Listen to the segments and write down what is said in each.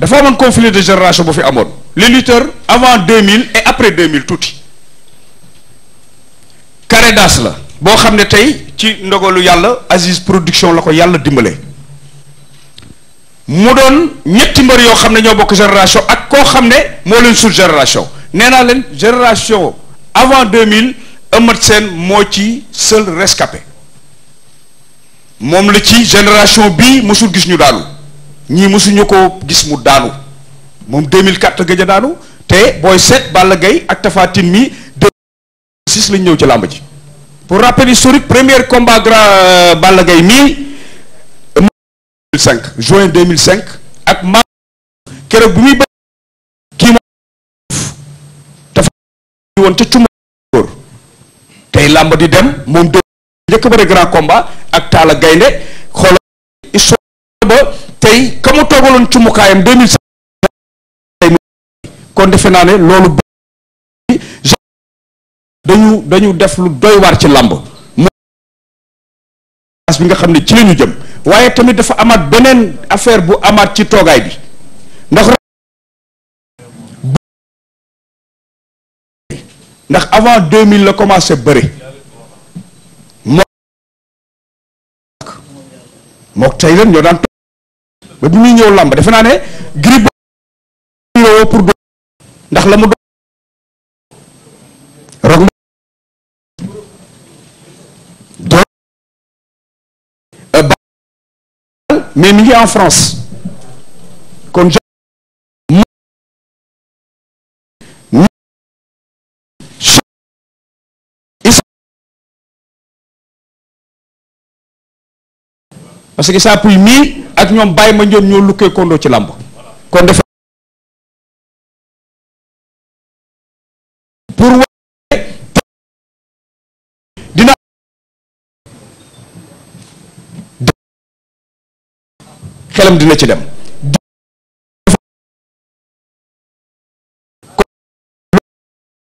dafa amoon conflit de génération bu fi amoon les lutteurs avant 2000 et après 2000 tuuti carré d'as la boo xam ne tey ci ndogalu yàlla Aziz production la ko yàlla dimbale mu doon ñetti mbër yoo xam ne ñoo bokk génération ak koo xam ne moo leen sut génération nee naa leen génération avant 2000 Eumeu Sène moo ci seul rescapé moom la ci génération bii mosul gis ñu daanu ñii mosuñu ko gis mu daanu moom 2004 gëj a daanu te booy seet Balla Gaye ak Tapha Tine mi 2006 lañ ñëw ci làmb ji pour rappel historique premier combat grand Balla Gaye mii 2005 juin 2005 ak ma keroog bu muy bëgg kii moo dafa woon ca cuma góor tey làmb di dem moom de njëkk bëri grand combat ak Talla Gaynde xoolal histoire ba tey ka mu toogaloon cumukaayam 2005 kon defe naa ne loolu dañu def lu doy waar ci làmb bi nga xam ne ci la ñu jëm waaye tamit dafa amaat beneen affaire bu amaat ci toogaay bi ndax avant 2000 la commencé bëre mook tey leen ñoo daan toog ba bi muy ñëw làmb defe naa ne Gris Bordeaux pour ndax la mu doon mais mi ngi en France kon parce que saa puy mii ak ñoom bàyyi ma ñoom ñoo lukkee kondo ci làmb kon dafa pour wane dina xelam dina ci dem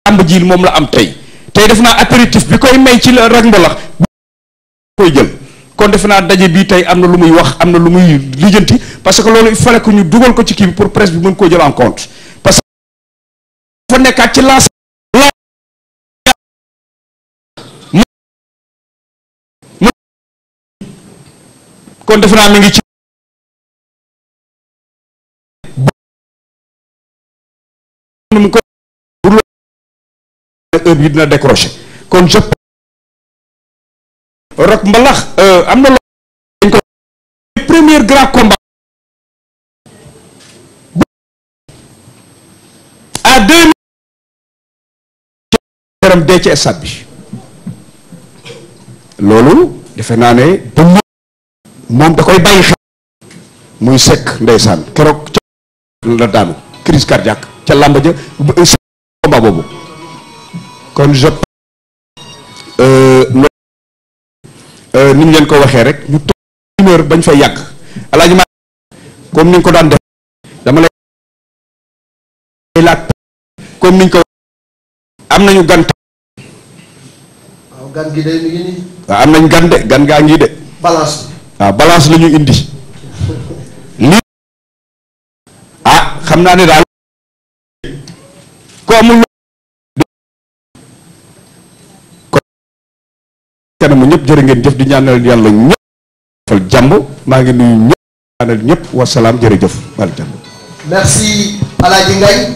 làmb ji moom la am tey def naa apéritif bi koy may ci la rag mbalax koy jël kon defe naa daje bii tey am na lu muy wax am na lu muy lijjanti parce que loolu il fallait que ñu dugal ko ci kii bi pour presse bi mën koo jël en compte parce que dafa nekkaat ci lancé kon defe naa mi ngi ci mu ko pour heure bi dina décrocher kon je rok mbalax am na loo dañ ko premier grand combat à 2000 yaram dee ci stade bi loolu defe naa ne ba moom da koy bàyyi xel muy sekk ndeysaan keroog ca la daanu crise cardiaque ca làmb ja combat boobu kon je ni ñu leen ko waxee rek ñu toog une heure bañ fay yàgg alaaji ma comme ni nga ko daan def dama lay laaj comme ni ñu ko am nañu gan waaw gan gi de mi ngi nii waaw am nañ gan de gan gaa ngi de balance waaw balance la ñu indi lii xam naa ne daal ko amul kanamu ñëpp jërë ngeen jëf di ñaanal yàlla ñëpp fal jàmm maa ngi nuyu ñëpp ñaanal ñëpp wasalaam jërëjëf wal jàmm merci Aladji Ngagne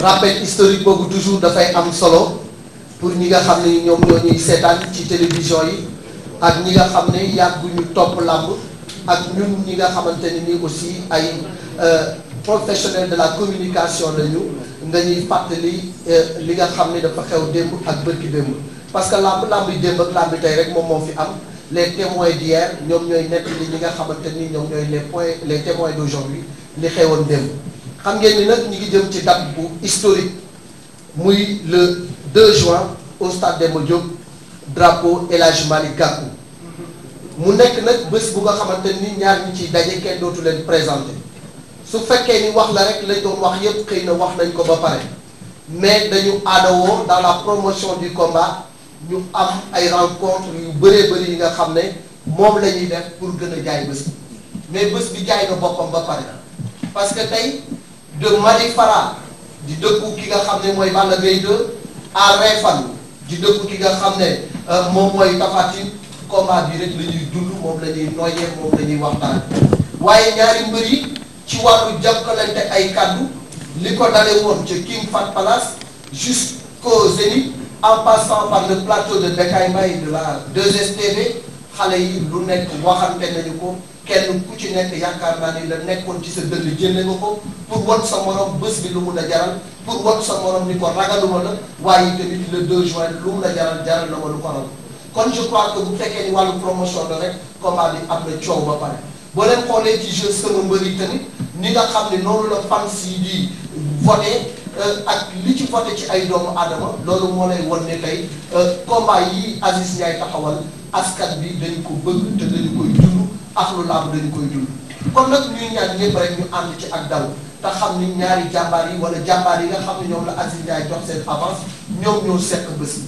rappel historique boobu toujours dafay am solo pour ñi nga xam ne ñoom ñoo ñuy seetaan ci télévision yi ak ñi nga xam ne yàgguñu topp làmb ak ñun ñi nga xamante ne ni aussi ay professionnels de la communication lañu nga ñuy fàttali li nga xam ne dafa xew démb ak bërki démb parce que làmb yi démb ak làmb tey rek moom moo fi am les témoins d'hier ñoom ñooy nekk li ñi nga xamante ni ñoom ñooy les témoins d'aujourd'hui li xewoon démb xam ngeen ni nag ñi ngi jëm ci date bu historique muy le 2 juin au stade Demba Diop drapeau El Hadji Malick Gakou mu nekk nag bés bu nga xamante ni ñaar ñi ciy daje kenn dootu leen présenté su fekkee ni wax la rek lañ doon wax yépp xëy na wax nañ ko ba pare mais dañu aadawoo dans la promotion du combat ñu am ay rencontre yu bëree bëri yi nga xam ne moom la ñuy def pour gën a jaay bés mais bés bi jaay na boppam ba pare parce que tey de Mali Fara di dëkku ki nga xam ne mooy Balla Gaye 2 à Réfane di dëkku ki nga xam ne moom mooy Tapha Tine combat bi rek la ñuy dund moom la ñuy noyyee moom la ñuy waxtaan waaye ñaari mbër yi ci wàllu jàppalante ay kaddu li ko dale woon ca King Fahd Palace jusqu'au Zénith en passant par le plateau de Bécaye Mbaye de la 2STV xale yi lu nekk waxante nañu ko kenn ku ci nekk yaakaar naa ni la nekkoon ci sa dënn génne nga ko pour wan sa morom bés bi lu mun a jaral pour wan sa morom ni ko ragaluma la waaye tamit le 2 juin lu mun a jaral na ma lu ko raw kon je crois que bu fekkee ni wàllu promotion la rek combat bi am na coow ba pare boo leen xoolee ci jeu sama mbër yi tamit ni nga xam ne noonu la fans yi di voté ak li ci voté ci ay doomu aadama loolu moo lay won ne tey combat yi Aziz Ndiaye taxawal askan bi dañu ko bëgg te dañu koy dund ak lu làmb dañu koy dund kon nag ñuy ñaan ñëpp rek ñu ànd ci ak dal te xam ni ñaari jàmbaar yi wala jàmbaar yi nga xam ne ñoom la Aziz Ndiaye jox seen avance ñoom ñoo seq bés yi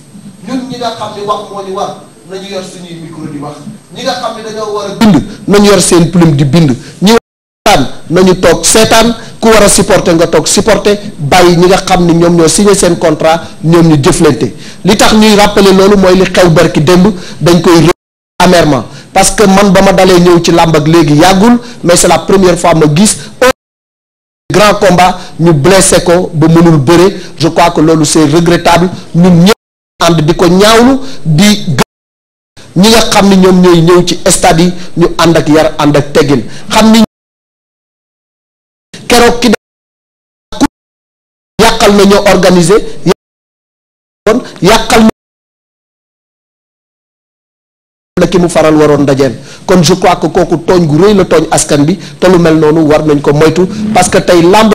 ñun ñi nga xam ne wax moo ni war nañu yor suñuy micro di wax ñi nga xam ne dañoo war a bind nañu yor seen plume di bind ñi waxtaan nañu toog seetaan ku war a supporter nga toog supporter bàyyi ñi nga xam ne ñoom ñoo signé seen contrat ñoom ñu jëflante li tax ñuy rappeler loolu mooy li xew barki démb dañ koy amèrement parce que man ba ma dalee ñëw ci làmb ak léegi yàggul mais c'est la première fois ma gis un grand combat ñu blessé ko ba mënul bëre je crois que loolu c'est regrettable ñun ñëpp ànd di ko ñaawlu di ñi nga xam ni ñoom ñooy ñëw ci stade yi ñu ànd ak yar ànd ak teggin xam ni keroog ki yàqal na ñoo organiser yàqal na ki mu faral waroon dajeel kon je crois que kooku tooñ gu rëy la tooñ askan bi te lu mel noonu war nañ ko moytu parce que tey lamb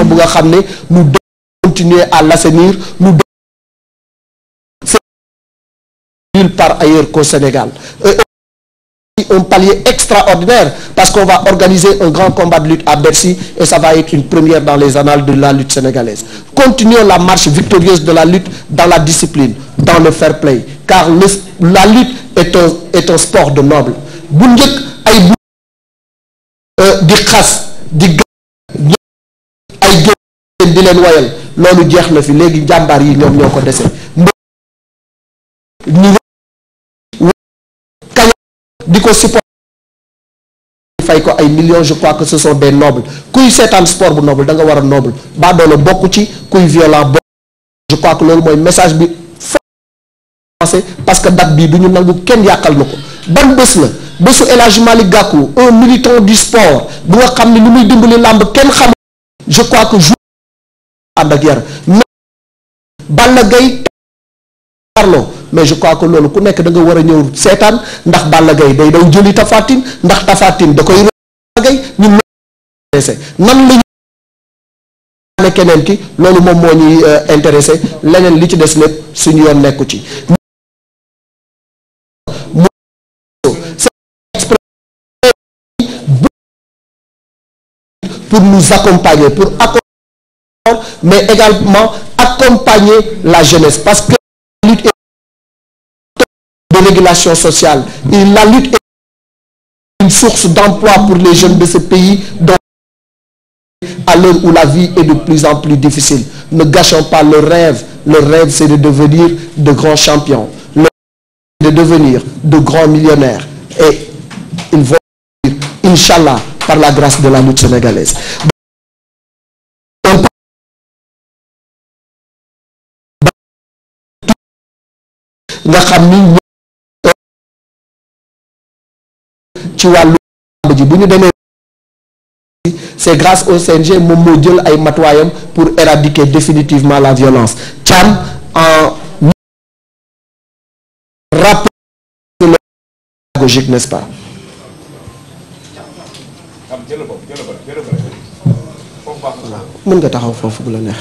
bu nga xam ne nous devons continuer à l'assainir nous devons nulle part ailleurs qu'au Sénégal un palier extraordinaire parce qu'on va organiser un grand combat de lutte à Bercy et ça va être une première dans les annales de la lutte sénégalaise. Continuons la marche victorieuse de la lutte dans la discipline, dans le fair play, car la lutte est un sport de noble. Bu njëkk ay di xas di ay gën di leen wayal loolu jeex na fi léegi jàmbaar yi ñoom ñoo ko dese di ko support fay ko ay millions je crois que ce sont des nobles kuy seetaan sport bu noble da nga war a noble ba doole bokk ci kuy violent bokk je crois que loolu mooy message bi français parce que date bii du ñu nangu kenn yàqal na ko ban bés la bésu El Hadji Malick Gakou un militant du sport bu nga xam ne ni muy dimbali làmb kenn xam je crois que jour ànd ak yar Balla Gaye mais je crois que loolu ku nekk da nga war a ñëw seetaan ndax Balla Gaye day daw jëli Tapha Tine ndax Tapha Tine da koy Balla Gaye ñun loolu nan lañu ne keneen ki loolu moom moo ñuy intéressé leneen li ci des lépp suñu yoon nekku ci pour nous accompagner pour accompagner mais également accompagner la jeunesse parce que la lutte de régulation sociale et la lutte est une source d'emploi pour les jeunes de ce pays donc à l'heure où la vie est de plus en plus difficile ne gâchons pas le rêve c'est de devenir de grands champions le rêve c'est de devenir de grands millionnaires et ils vont devenir Inch'Allah par la grâce de la lutte sénégalaise nga xam ni ci wàllu ji bu ñu demee c'est grâce au CNG moom moo jël ay matuwaayam pour éradiquer définitivement la violence Thiam en rapport pédagogique n'est-ce pas mën nga taxaw foofu bu la neex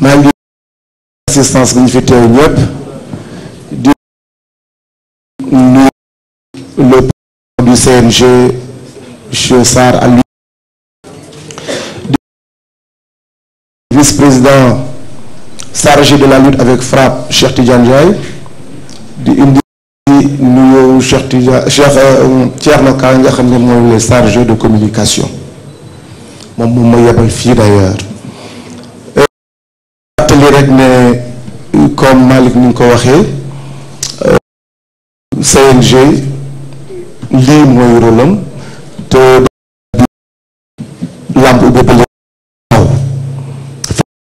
maa ngi assistance bi ñu fi teew ñëpp di nuyu le président du CNG monsieur Sarr Aliou di vice-président chargé de la lutte avec frappe Cheikh Tidiane Ndiaye di indi nuyoo Cheikh Thierno Ka nga xam ne mooy les chargés de communication moom ma yebal fii d'ailleurs fàttali rek ne comme Malick ni nga ko waxee CNG lii mooy rôle am te làmb ubbi ba waaw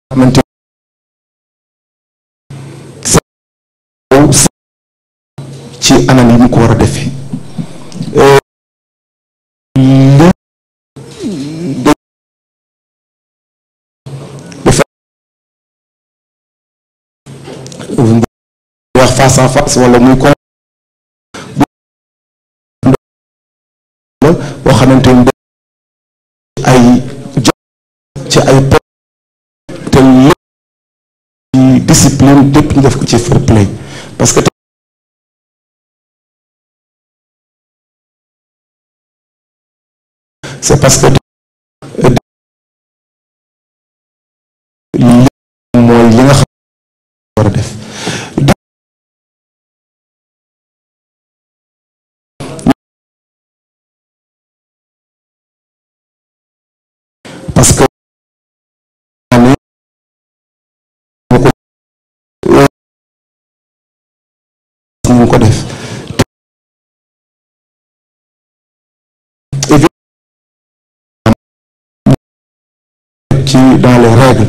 xamante ci anam yi mu ko war a defee wax face à face wala muy ko boo xamante ni ay ci ay te lépp ci discipline lépp ñu def ko ci fair play parce que c'est parce que mooy li nga xam war a def parce que ñu ko def ci dans les règles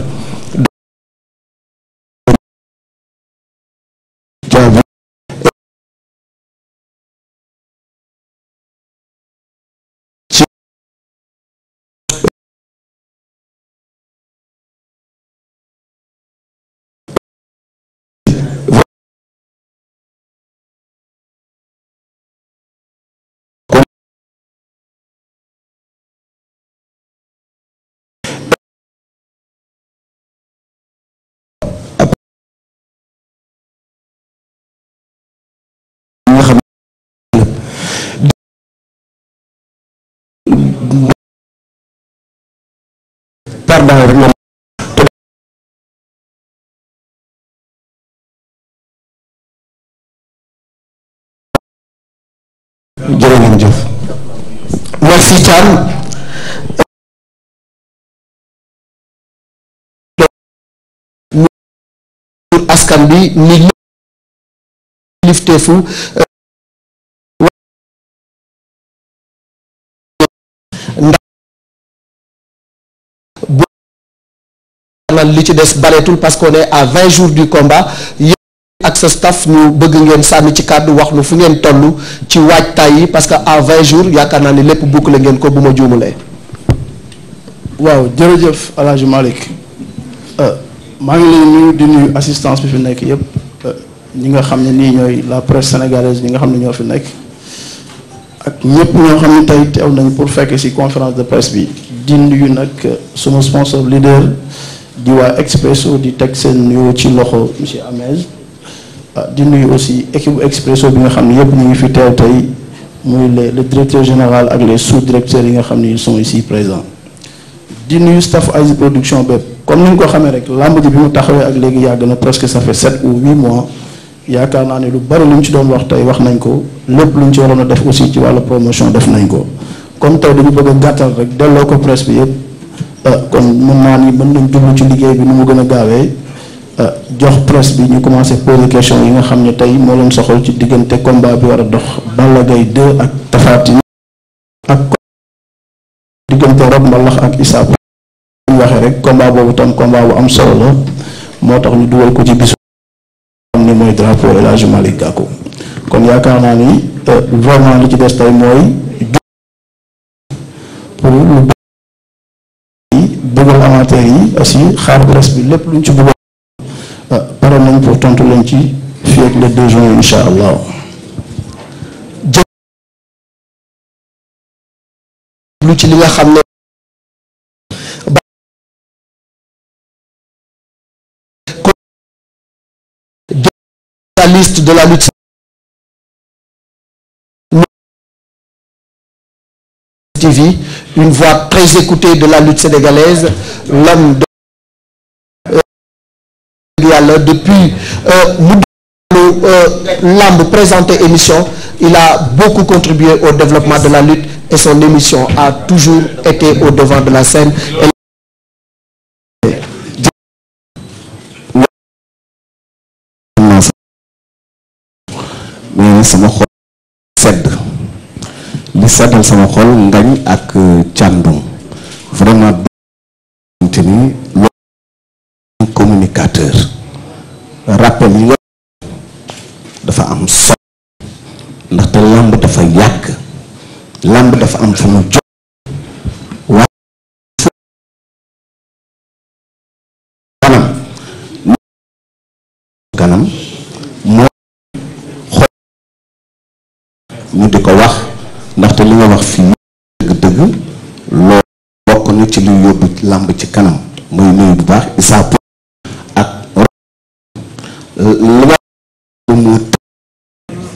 pardon rek la jërë ngeen jëf. merci Thiam. askan bi ni lifteefu li ci des bareetul parce qu'on est à 20 jours du combat yéen ak sa staff ñu bëgg ngeen sànni ci kàddu wax nu fu ngeen toll ci waajtaay yi parce que à 20 jours yaakaar naa ni lépp boucler ngeen ko bu ma juumulee. waaw jërëjëf El Hadj Malick maa ngi leen nuyu di nuyu assistance bi fi nekk yëpp ñi nga xam ne nii ñooy la presse sénégalaise ñi nga xam ne ñoo fi nekk ak ñëpp ñoo xam ne tey teew nañ pour fekk ci conférence de presse bi di nuyu nag suma sponsor leader. di waa Expresso di teg seen nuyoo ci loxo monsieur Amez di nuyu aussi équipe Expresso bi nga xam ne yëpp ñu ngi fi teew tey muy le directeur général ak les sous-directeurs yi nga xam ne ils sont ici présents di nuyu staff ASI production bépp comme ni nga ko xamee rek làmb ji bi mu taxawee ak léegi yàgg na presque ça fait 7 ou 8 mois yaakaar naa ne lu bari lu ñu ci doon wax tey wax nañ ko lépp lu ñu ci waroon a def aussi ci wàllu promotion def nañ ko comme tey dañu bëgg a gàttal rek delloo ko presse bi yëpp. kon mën naa ni mën nañ jublu ci liggéey bi nu mu gën a gaawee jox presse bi ñu commencé poser question yi nga xam ne tey moo leen soxal ci diggante combat bi war a dox Balla Gaye 2 ak Tapha Tine ak diggante Rock Mbalax ak Issa bu ñu waxee rek combat boobu tam combat bu am solo la moo tax ñu dugal ko ci bisu xam ni mooy drapeau El Hadj Malick Gakou kon yaakaar naa ni vraiment li ci des tey mooy pour lu bëggal amateur yi aussi xaar presse bi lépp luñ ci bëggoon pare nañ pour tontu leen ci fii ak le 2 juin incha allah. lu ci li nga xam ne la liste de la lutte TV, une voix très écoutée de la lutte sénégalaise, l'homme de depuis lamb présenté émission, il a beaucoup contribué au développement de la lutte et son émission a toujours été au devant de la scène. Mais sama xol sedd li seddal sama xol Ngagne ak Thiandoum vraiment ni communicateur rappel yi nga dafa am solo ndaxte lamb dafa yàgg lamb dafa am fu mu jóg waaye kanam moo xol ñu di ko wax ndaxte li nga wax fii dëgg-dëgg loolu bokk na ci lu yóbbu lamb ci kanam mooy nuyu bu baax Issa ak li nga mu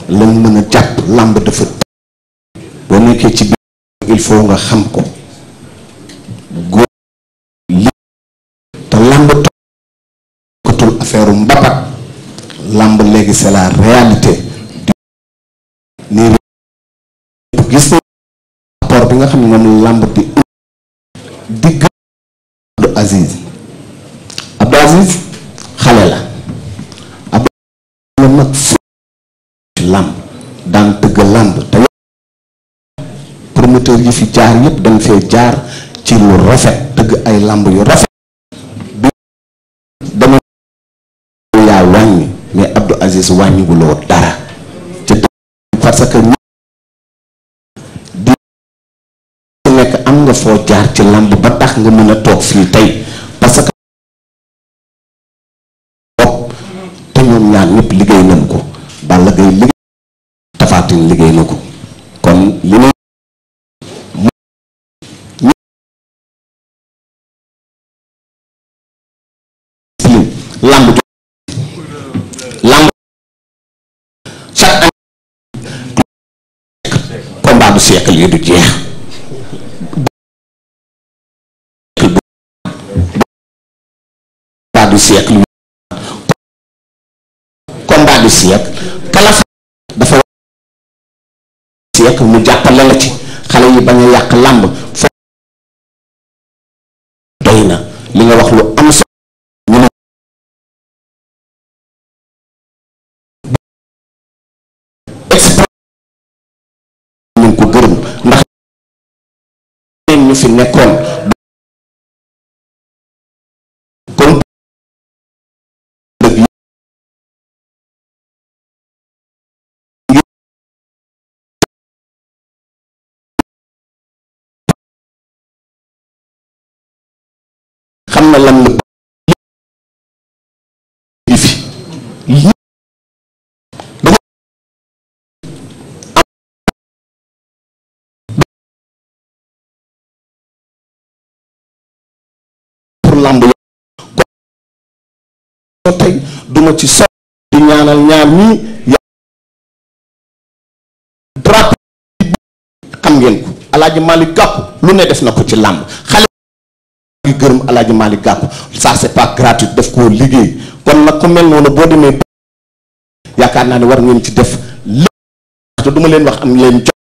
lañ mën a jàpp lamb dafa boo nekkee ci biir il faut nga xam ko góor li te lamb tokkatul affaire mbapat lamb léegi c'est la réalité ni gis na rapport bi nga xam ne moom lamb di digg Abdou Aziz xale la Abdou mag fu lamb daan tëgg lamb te promoteur yi fi jaar yépp dañ fee jaar ci lu rafet tëgg ay lamb yu rafet bi dama yaa wàññi mais Abdou Aziz wàññiwuloo dara ci parce que di nekk am nga foo jaar ci lamb ba tax nga mën a toog fii tey parce que bopp te ñoom ñaar ñëpp liggéey nañ ko Balla Gaye liggéey Tapha Tine liggéey na ko kon li ne lamb chaque année combat du siècle yi du jeex combat du siècle kala dafa siècle mu jàppale la ci xale yi bañ a yàq lamb fo doy na li nga wax lu am solo ko gërëm ndax ñu fi nekkoon comme dëgg xam na lan la fi lamb yo tey duma ci so di ñaanal ñaar ñi drapeau xam ngeen ko Alaaji Malick Gakou lu ne def na ko ci lamb xale gi gërëm Alaaji Malick Gakou ça c'est pas gratuit daf koo liggéey kon nag ku mel noonu boo demee yaakaar naa ne war ngeen ci def lépp te duma leen wax am leen jom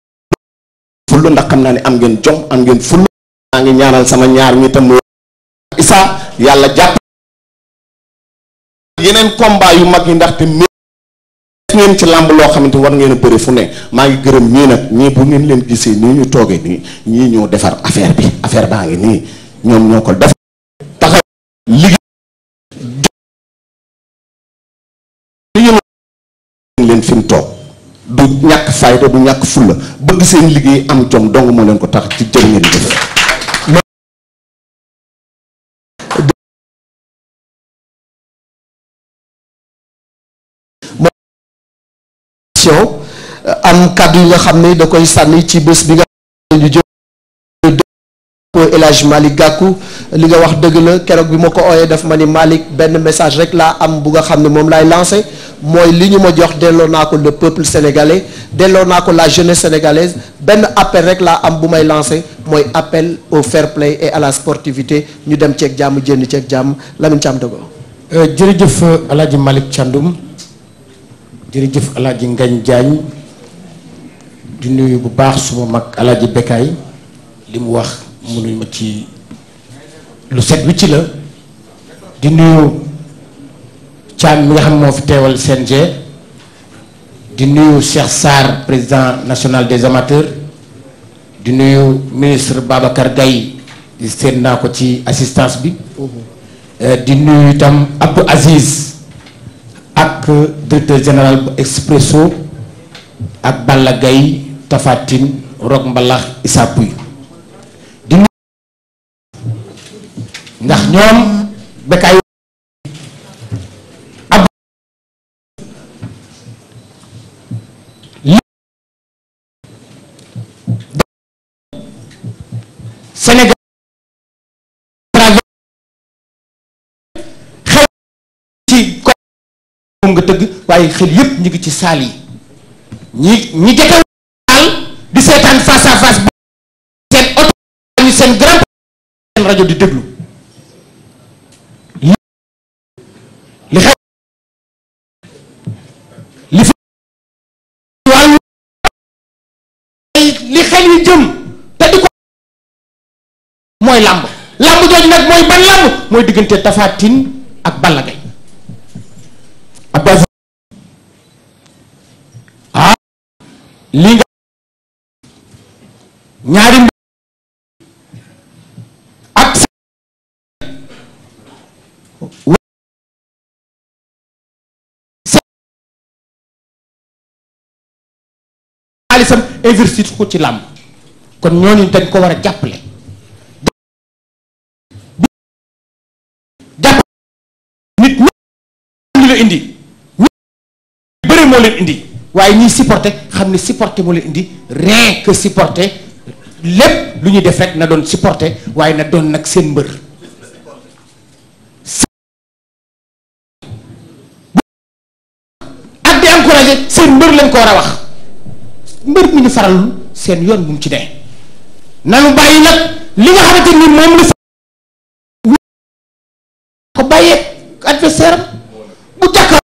fulla ndax xam naa ne am ngeen jom am ngeen fulla maa ngi ñaanal sama ñaar ñi tam Issa yàlla jàpp yeneen combat yu mag yi ndaxte ngeen ci làmb loo xamante war ngeen a bëri fu ne maa ngi gërëm ñii nag ñii bu ngeen leen gisee nii ñu toogee nii ñii ñoo defar affaire bi affaire baa ngi nii ñoom ñoo ko def taxaw liggéey leen fi mu toog du ñàkk fayda du ñàkk fulla bëgg seen liggéey am jom dong moo leen ko tax ci jërë ngeen def am kàddu yi nga xam ne da koy sànni ci bés bi nga xam ne ñu jëm El Hadj Malick Gakou li nga wax dëgg la keroog bi ma ko ooyee daf ma ni Malick benn message rek laa am bu nga xam ne moom laay lancé mooy li ñu ma jox delloo naa ko le peuple sénégalais delloo naa ko la jeunesse sénégalaise benn appel rek laa am bu may lancé mooy appel au fair play et à la sportivité ñu dem ceeg jàmm jënd ceeg jàmm Lamine Thiam Dogo. jërëjëf El Hadj Malick Thiandoum jërëjëf Alaaji Ngagne Diagne di nuyu bu baax suma mag Alaaji Bekkaay li mu wax mënuñ ma ci lu set wi ci la di nuyu Thiam mi nga xam moo fi teewal CNG di nuyu Cheikh Sarr président national des amateurs di nuyu ministre Babacar Gaye di seet naa ko ci assistance bi di nuyu itam Abdou Aziz ak directeur général bu Expresso ak Balla Gaye Tafatine Rock Mbalax Issa Pouye di nuyu ndax ñoom Bekkaay Sénégal xel ci ko moom nga tëgg waaye xel yépp ñu ngi ci saal yi ñi jotewul saal di seetaan face à face bu seen oto ñu seen grand seen rajo di déglu li xew li fi wàllu li xel yi jëm te di ko mooy làmb jooju nag mooy ban làmb mooy diggante Tapha Tine ak Balla Gaye lii nga ñaari mbir ak xaalisam investir ko ci làmb kon ñooñu dañ ko war a jàppale nit ñi la indi ñi bëri moo leen indi waaye ñiy supporter xam ne supporter moo leen indi rien que supporter lépp lu ñuy def rek na doon supporter waaye na doon nag seen mbër ak di encourager seen mbër lañ ko war a wax mbër mi ñu faral seen yoon bu mu ci dee nanu bàyyi nag li nga xamante ni moom la ko bàyyee adversaire am bu jàkkaar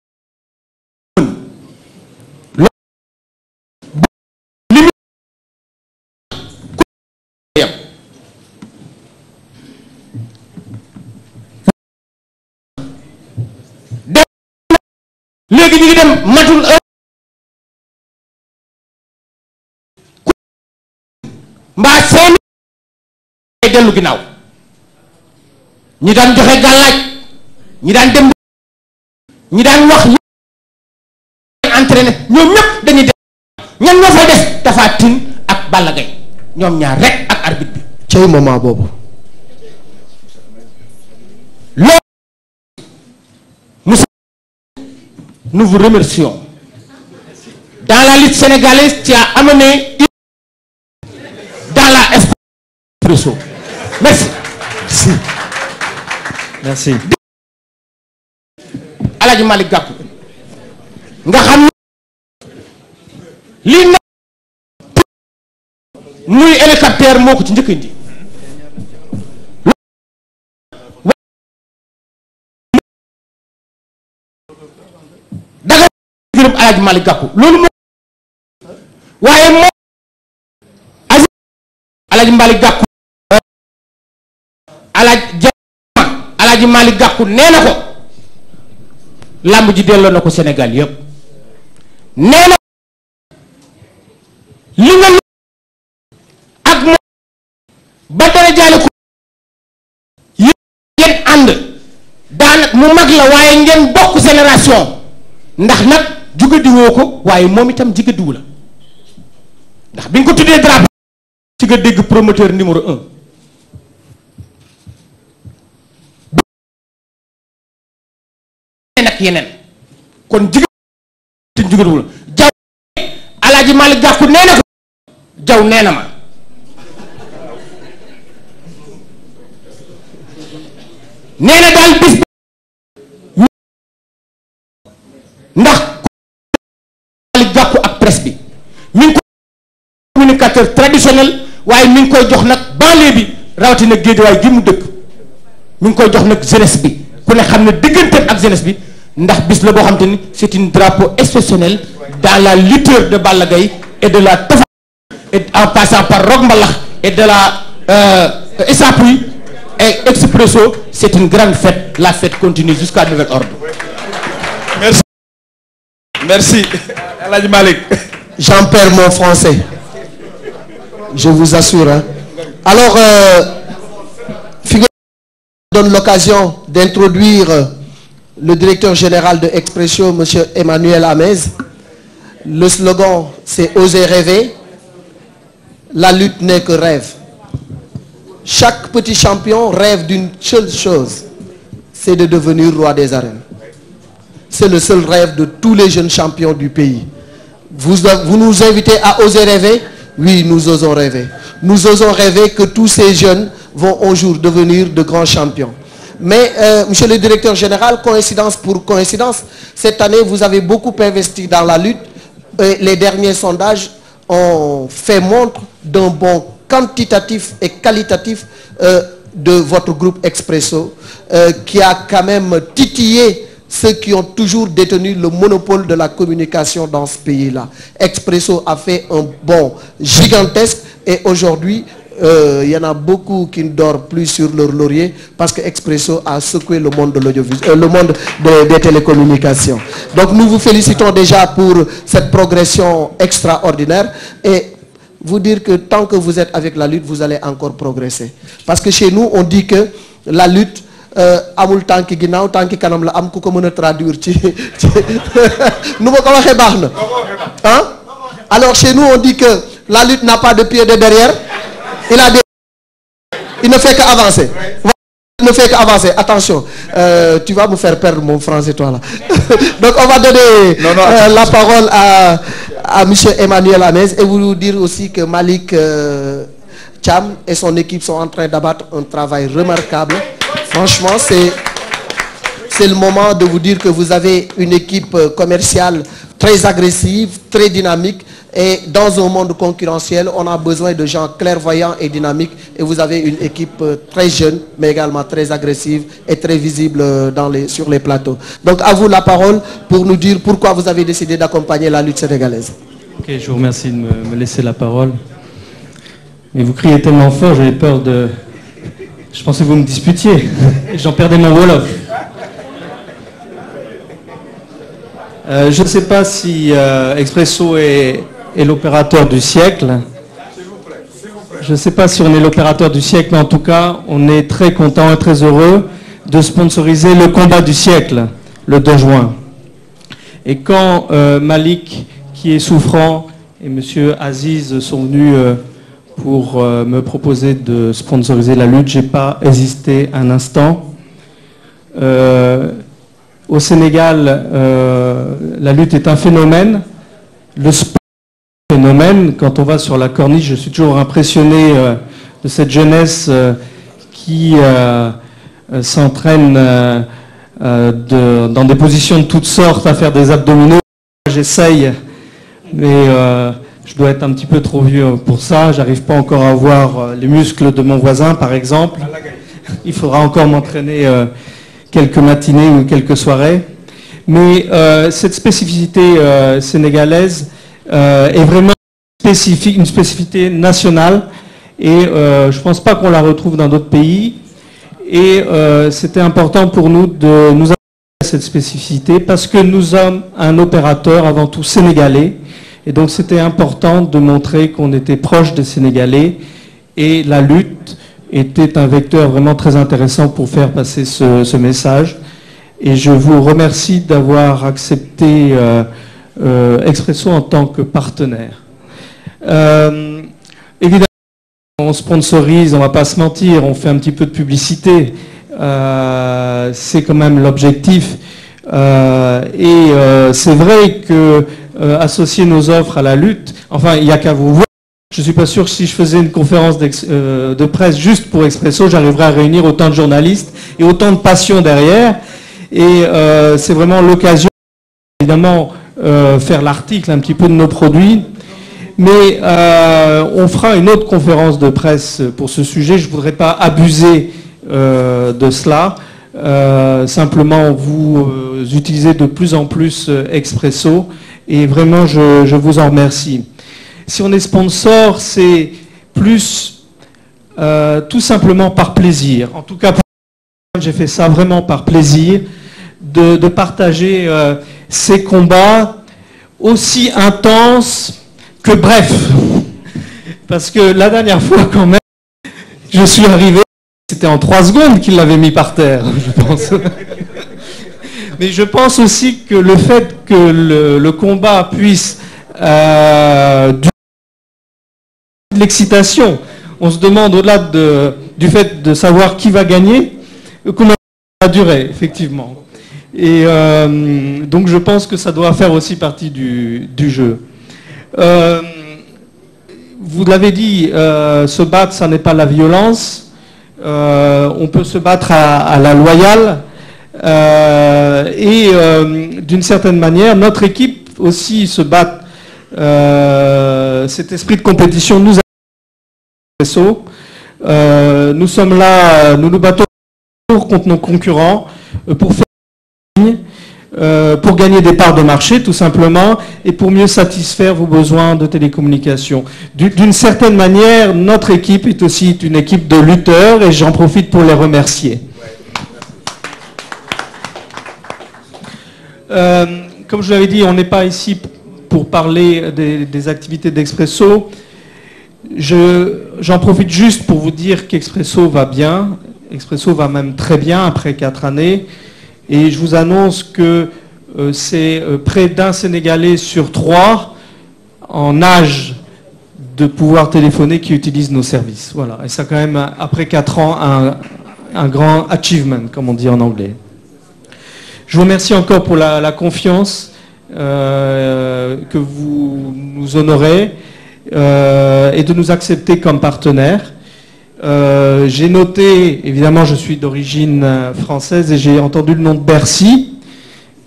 léegi ñu ngi dem matul mbaa seen dellu ginnaaw ñi daan joxe gàllaaj ñi daan dem ñi daan wax entraîné ñoom ñëpp dañuy dem ñan ñoo fay des Tapha Tine ak Balla Gaye ñoom ñaar rek ak arbitre bi cey moment boobu loolu nous vous remercions dans la lutte sénégalaise tu as amené dans la Expresso merci merci Alaaji Malick Gakou nga xam ne lii na muy hélicoptère moo ko ci njëkk indi daga gërëm Alaaji Malick Gakou loolu moo waaye moo Alaaji Malick Gakou Alaaji Malick Gakou nee na ko làmb ji delloo na ko Sénégal yëpp nee na li nga ak moom ba dara jaale ko yéen ànd daanaka mu mag la waaye ngeen bokk génération ndax nag jugadiwoo ko waaye moom itam jigadiwu la ndax bi nga ko tuddee drapeau ci nga dégg promoteur numéro 1 nag yeneen kon jigadiwu la jaw Alaaji Malick Gakou nee na ko jaw nee na ma nee na daal bis ndax Malick Gakou ak presse bi mi ngi ko communicateur traditionnel waaye mi ngi koy jox nag banlieue bi rawatina Guédiawaye gi mu dëkk mi ngi koy jox nag jeunesse bi ku ne xam ne digganteem ak jeunesse bi ndax bis la boo xam te ni c'est un drapeau exceptionnel dans la lutteur de Balla Gaye et de la Tapha et en passant par Rock Mbalax et de la SAPUI et Expresso. C'est une grande fête. La fête continue jusqu'à nouvel ordre. Merci. Merci. El Hadji Malick. J'en perds mon français. Je vous assure. Hein. Alors, Figo donne l'occasion d'introduire le directeur général de Expresso, M. Emmanuel Amez. Le slogan, c'est « Oser rêver ». La lutte n'est que rêve. Chaque petit champion rêve d'une seule chose, c'est de devenir roi des arènes. C'est le seul rêve de tous les jeunes champions du pays. Vous nous invitez à oser rêver? Oui, nous osons rêver. Nous osons rêver que tous ces jeunes vont un jour devenir de grands champions. Mais, monsieur le directeur général, coïncidence pour coïncidence, cette année, vous avez beaucoup investi dans la lutte. Et les derniers sondages ont fait montre d'un bond quantitatif et qualitatif de votre groupe Expresso, qui a quand même titillé ceux qui ont toujours détenu le monopole de la communication dans ce pays-là. Expresso a fait un bond gigantesque et aujourd'hui, il y en a beaucoup qui ne dorment plus sur leur laurier parce que Expresso a secoué le monde de l'audiovisuel, le monde des télécommunications. Donc nous vous félicitons déjà pour cette progression extraordinaire et vous dire que tant que vous êtes avec la lutte, vous allez encore progresser. Parce que chez nous, on dit que la lutte, amul tanki ginaaw tanki kanam la am ku ko meuna traduire ci nous ma ko waxe baxna hein. Alors chez nous on dit que la lutte n'a pas de pied de derrière, il ne fait qu'avancer. Il ne fait qu'avancer. Attention, tu vas me faire perdre mon français toi là. Donc on va donner la parole à monsieur Emmanuel Amez et vous dire aussi que Malick Thiam et son équipe sont en train d'abattre un travail remarquable. Franchement, c'est le moment de vous dire que vous avez une équipe commerciale très agressive, très dynamique. Et dans un monde concurrentiel, on a besoin de gens clairvoyants et dynamiques. Et vous avez une équipe très jeune, mais également très agressive et très visible sur les plateaux. Donc à vous la parole pour nous dire pourquoi vous avez décidé d'accompagner la lutte sénégalaise. Ok, je vous remercie de me laisser la parole. Mais vous criez tellement fort, j'avais peur de... Je pensais que vous me disputiez. J'en perdais mon Wolof. Je ne sais pas si Expresso est l'opérateur du siècle. Je ne sais pas si on est l'opérateur du siècle, mais en tout cas, on est très content et très heureux de sponsoriser le combat du siècle, le 2 juin. Et quand Malick, qui est souffrant, et monsieur Aziz sont venus pour me proposer de sponsoriser la lutte, je n'ai pas hésité un instant. Au Sénégal, la lutte est un phénomène. Le sport est un phénomène. Quand on va sur la corniche, je suis toujours impressionné de cette jeunesse qui s'entraîne dans des positions de toutes sortes à faire des abdominaux. J'essaye, mais je dois être un petit peu trop vieux pour ça. J'arrive pas encore à avoir les muscles de mon voisin, par exemple. Il faudra encore m'entraîner quelques matinées ou quelques soirées. Mais cette spécificité sénégalaise est vraiment spécifique, une spécificité nationale. Et je ne pense pas qu'on la retrouve dans d'autres pays. Et c'était important pour nous de nous adapter à cette spécificité parce que nous sommes un opérateur avant tout sénégalais. Et donc c'était important de montrer qu'on était proche des Sénégalais et la lutte était un vecteur vraiment très intéressant pour faire passer ce message. Et je vous remercie d'avoir accepté Expresso en tant que partenaire. Évidemment, on sponsorise, on ne va pas se mentir, on fait un petit peu de publicité. C'est quand même l'objectif. C'est vrai que associer nos offres à la lutte, enfin, il n'y a qu'à vous voir. Je ne suis pas sûr que si je faisais une conférence de presse juste pour Expresso, j'arriverais à réunir autant de journalistes et autant de passion derrière. Et c'est vraiment l'occasion, évidemment, faire l'article un petit peu de nos produits. Mais on fera une autre conférence de presse pour ce sujet. Je ne voudrais pas abuser de cela. Simplement, vous utilisez de plus en plus Expresso et vraiment, je vous en remercie. Si on est sponsor, c'est plus tout simplement par plaisir. En tout cas, j'ai fait ça vraiment par plaisir, de partager ces combats aussi intenses que brefs. Parce que la dernière fois, quand même, je suis arrivé, c'était en 3 secondes qu'il l'avait mis par terre, je pense. Mais je pense aussi que le fait que le combat puisse de l'excitation, on se demande au-delà du fait de savoir qui va gagner, combien ça va durer, effectivement. Et donc je pense que ça doit faire aussi partie du jeu. Vous l'avez dit, se battre, ça n'est pas la violence. On peut se battre à la loyale. Et d'une certaine manière, notre équipe aussi se bat. Cet esprit de compétition nous a nous sommes là, nous nous battons contre nos concurrents pour faire pour gagner des parts de marché tout simplement et pour mieux satisfaire vos besoins de télécommunications. D'une certaine manière, notre équipe est aussi une équipe de lutteurs et j'en profite pour les remercier. Comme je l'avais dit, on n'est pas ici pour parler des activités d'Expresso. J'en profite juste pour vous dire qu'Expresso va bien. Expresso va même très bien après 4 années. Et je vous annonce que c'est près d'un Sénégalais sur 3 en âge de pouvoir téléphoner qui utilise nos services. Voilà. Et ça quand même, après 4 ans, un grand achievement, comme on dit en anglais. Je vous remercie encore pour la confiance que vous nous honorez et de nous accepter comme partenaires. J'ai noté, évidemment je suis d'origine française et j'ai entendu le nom de Bercy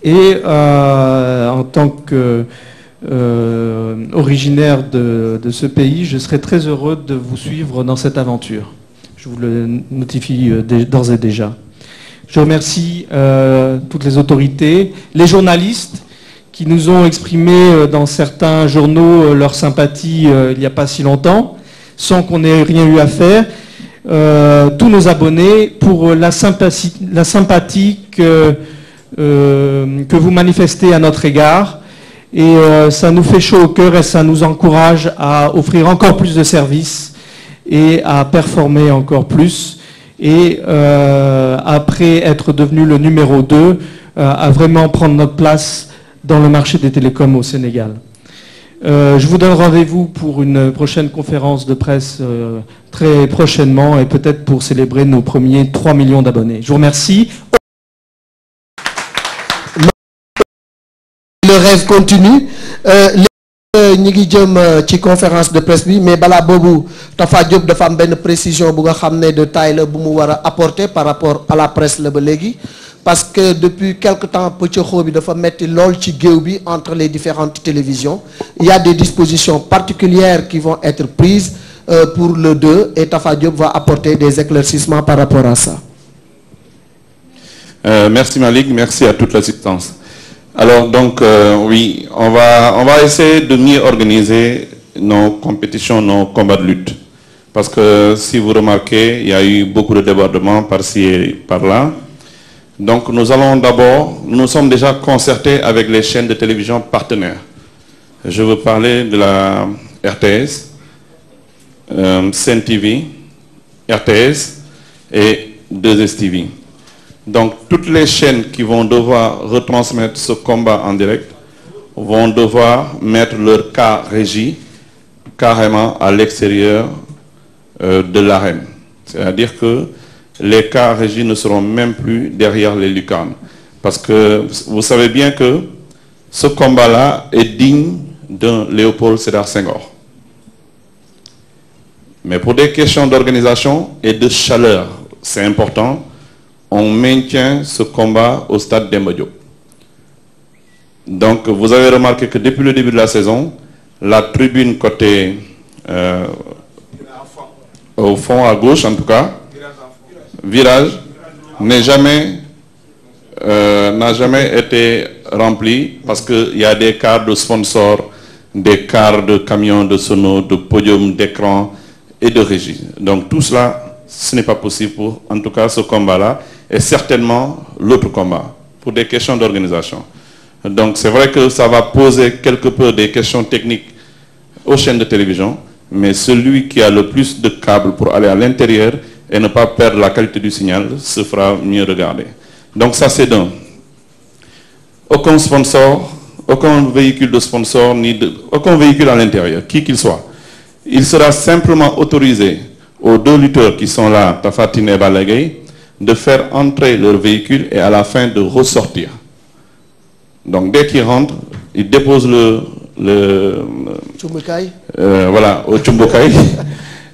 et en tant que originaire de ce pays, je serais très heureux de vous suivre dans cette aventure. Je vous le notifie d'ores et déjà. Je remercie toutes les autorités, les journalistes qui nous ont exprimé dans certains journaux leur sympathie il n'y a pas si longtemps, sans qu'on ait rien eu à faire. Tous nos abonnés pour la sympathie que vous manifestez à notre égard. Et ça nous fait chaud au cœur et ça nous encourage à offrir encore plus de services et à performer encore plus. Et après être devenu le numéro 2, à vraiment prendre notre place dans le marché des télécoms au Sénégal. Je vous donne rendez-vous pour une prochaine conférence de presse très prochainement et peut-être pour célébrer nos premiers 3 millions d'abonnés. Je vous remercie. Le rêve continue. Ñi ngi jëm ci conférence de presse bi mais balaa boobu Tafa Diop dafa am benn précision bu nga xam ne de taille la bu mu war a apporter par rapport à la presse la ba léegi parce que depuis quelque temps pëccëxoo bi dafa metti lool ci géew bi entre les différentes télévisions. Il y a des dispositions particulières qui vont être prises pour le 2 et Tafa Diop va apporter des éclaircissements par rapport à ça. Merci Malik, merci à toute l'assistance. Alors donc oui, on va essayer de mieux organiser nos compétitions, nos combats de lutte. Parce que si vous remarquez, il y a eu beaucoup de débordements par-ci et par-là. Donc nous sommes déjà concertés avec les chaînes de télévision partenaires. Je veux parler de la RTS, Sen TV, RTS et 2STV. Donc toutes les chaînes qui vont devoir retransmettre ce combat en direct vont devoir mettre leur cas régie carrément à l'extérieur de l'arène. C'est-à-dire que les cas régie ne seront même plus derrière les lucarnes. Parce que vous savez bien que ce combat-là est digne d'un Léopold Sédar Senghor. Mais pour des questions d'organisation et de chaleur, c'est important, on maintient ce combat au stade Demba Diop. Donc vous avez remarqué que depuis le début de la saison, la tribune côté au fond à gauche en tout cas, virage, n'est jamais n'a jamais été rempli parce qu'il y a des cars de sponsors, des cars de camions, de sonos, de podiums, d'écrans et de régie. Donc tout cela, ce n'est pas possible pour, en tout cas, ce combat-là, et certainement l'autre combat, pour des questions d'organisation. Donc c'est vrai que ça va poser quelque peu des questions techniques aux chaînes de télévision, mais celui qui a le plus de câbles pour aller à l'intérieur et ne pas perdre la qualité du signal se fera mieux regarder. Donc ça c'est d'un. Aucun sponsor, aucun véhicule de sponsor, aucun véhicule à l'intérieur, qui qu'il soit. Il sera simplement autorisé aux deux lutteurs qui sont là, Tapha Tine et Balla Gaye, de faire entrer leur véhicule et à la fin de ressortir. Donc dès qu'ils rentrent, ils déposent voilà, au Chumbukai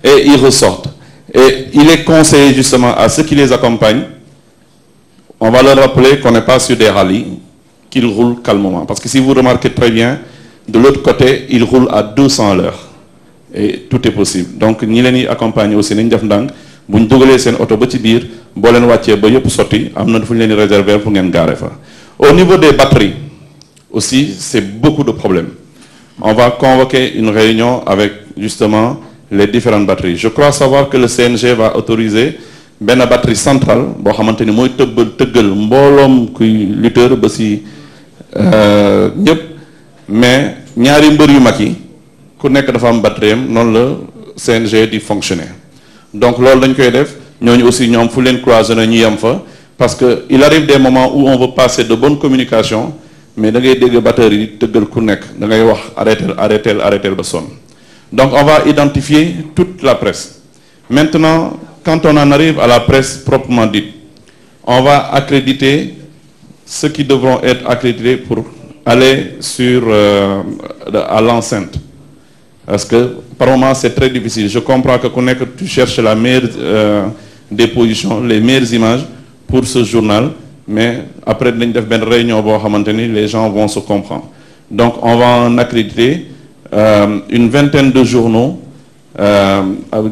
et ils ressortent. Et il est conseillé justement à ceux qui les accompagnent, on va leur rappeler qu'on n'est pas sur des rallyes, qu'ils roulent calmement. Parce que si vous remarquez très bien, de l'autre côté, ils roulent à 200 à l'heure. Et tout est possible. Donc ñi leen di accompagner aussi nañ def ndànk bu ñu dugalee seen oto ba ci biir boo leen wàccee ba yëpp sotti am na fu ñu leen di réserver pour ngeen gaare fa. Au niveau des batteries aussi, c'est beaucoup de problèmes. On va convoquer une réunion avec justement les différentes batteries. Je crois savoir que le CNG va autoriser benn batterie centrale boo xamante ni mooy tëggal mbooloom kuy lutteur ba si ñëpp, mais ñaari mbër yu mag yi ku nekk dafa am batterie am noonu la CNG di fonctionner. Donc loolu dañ koy def ñooñu aussi ñoom fu leen cloisonné ñu yem fa parce que il arrive des moments où on veut passer de bonnes communications mais da ngay dégg batteur yi tëggal ku nekk da ngay wax arrêtel ba sonn. Donc on va identifier toute la presse. Maintenant, quand on en arrive à la presse proprement dite, on va accréditer ceux qui devront être accrédités pour aller à l'enceinte. Parce que par moment c'est très difficile. Je comprends que tu cherches la meilleure des positions, les meilleures images pour ce journal, mais après une réunion, les gens vont se comprendre. Donc on va en accréditer une vingtaine de journaux, badge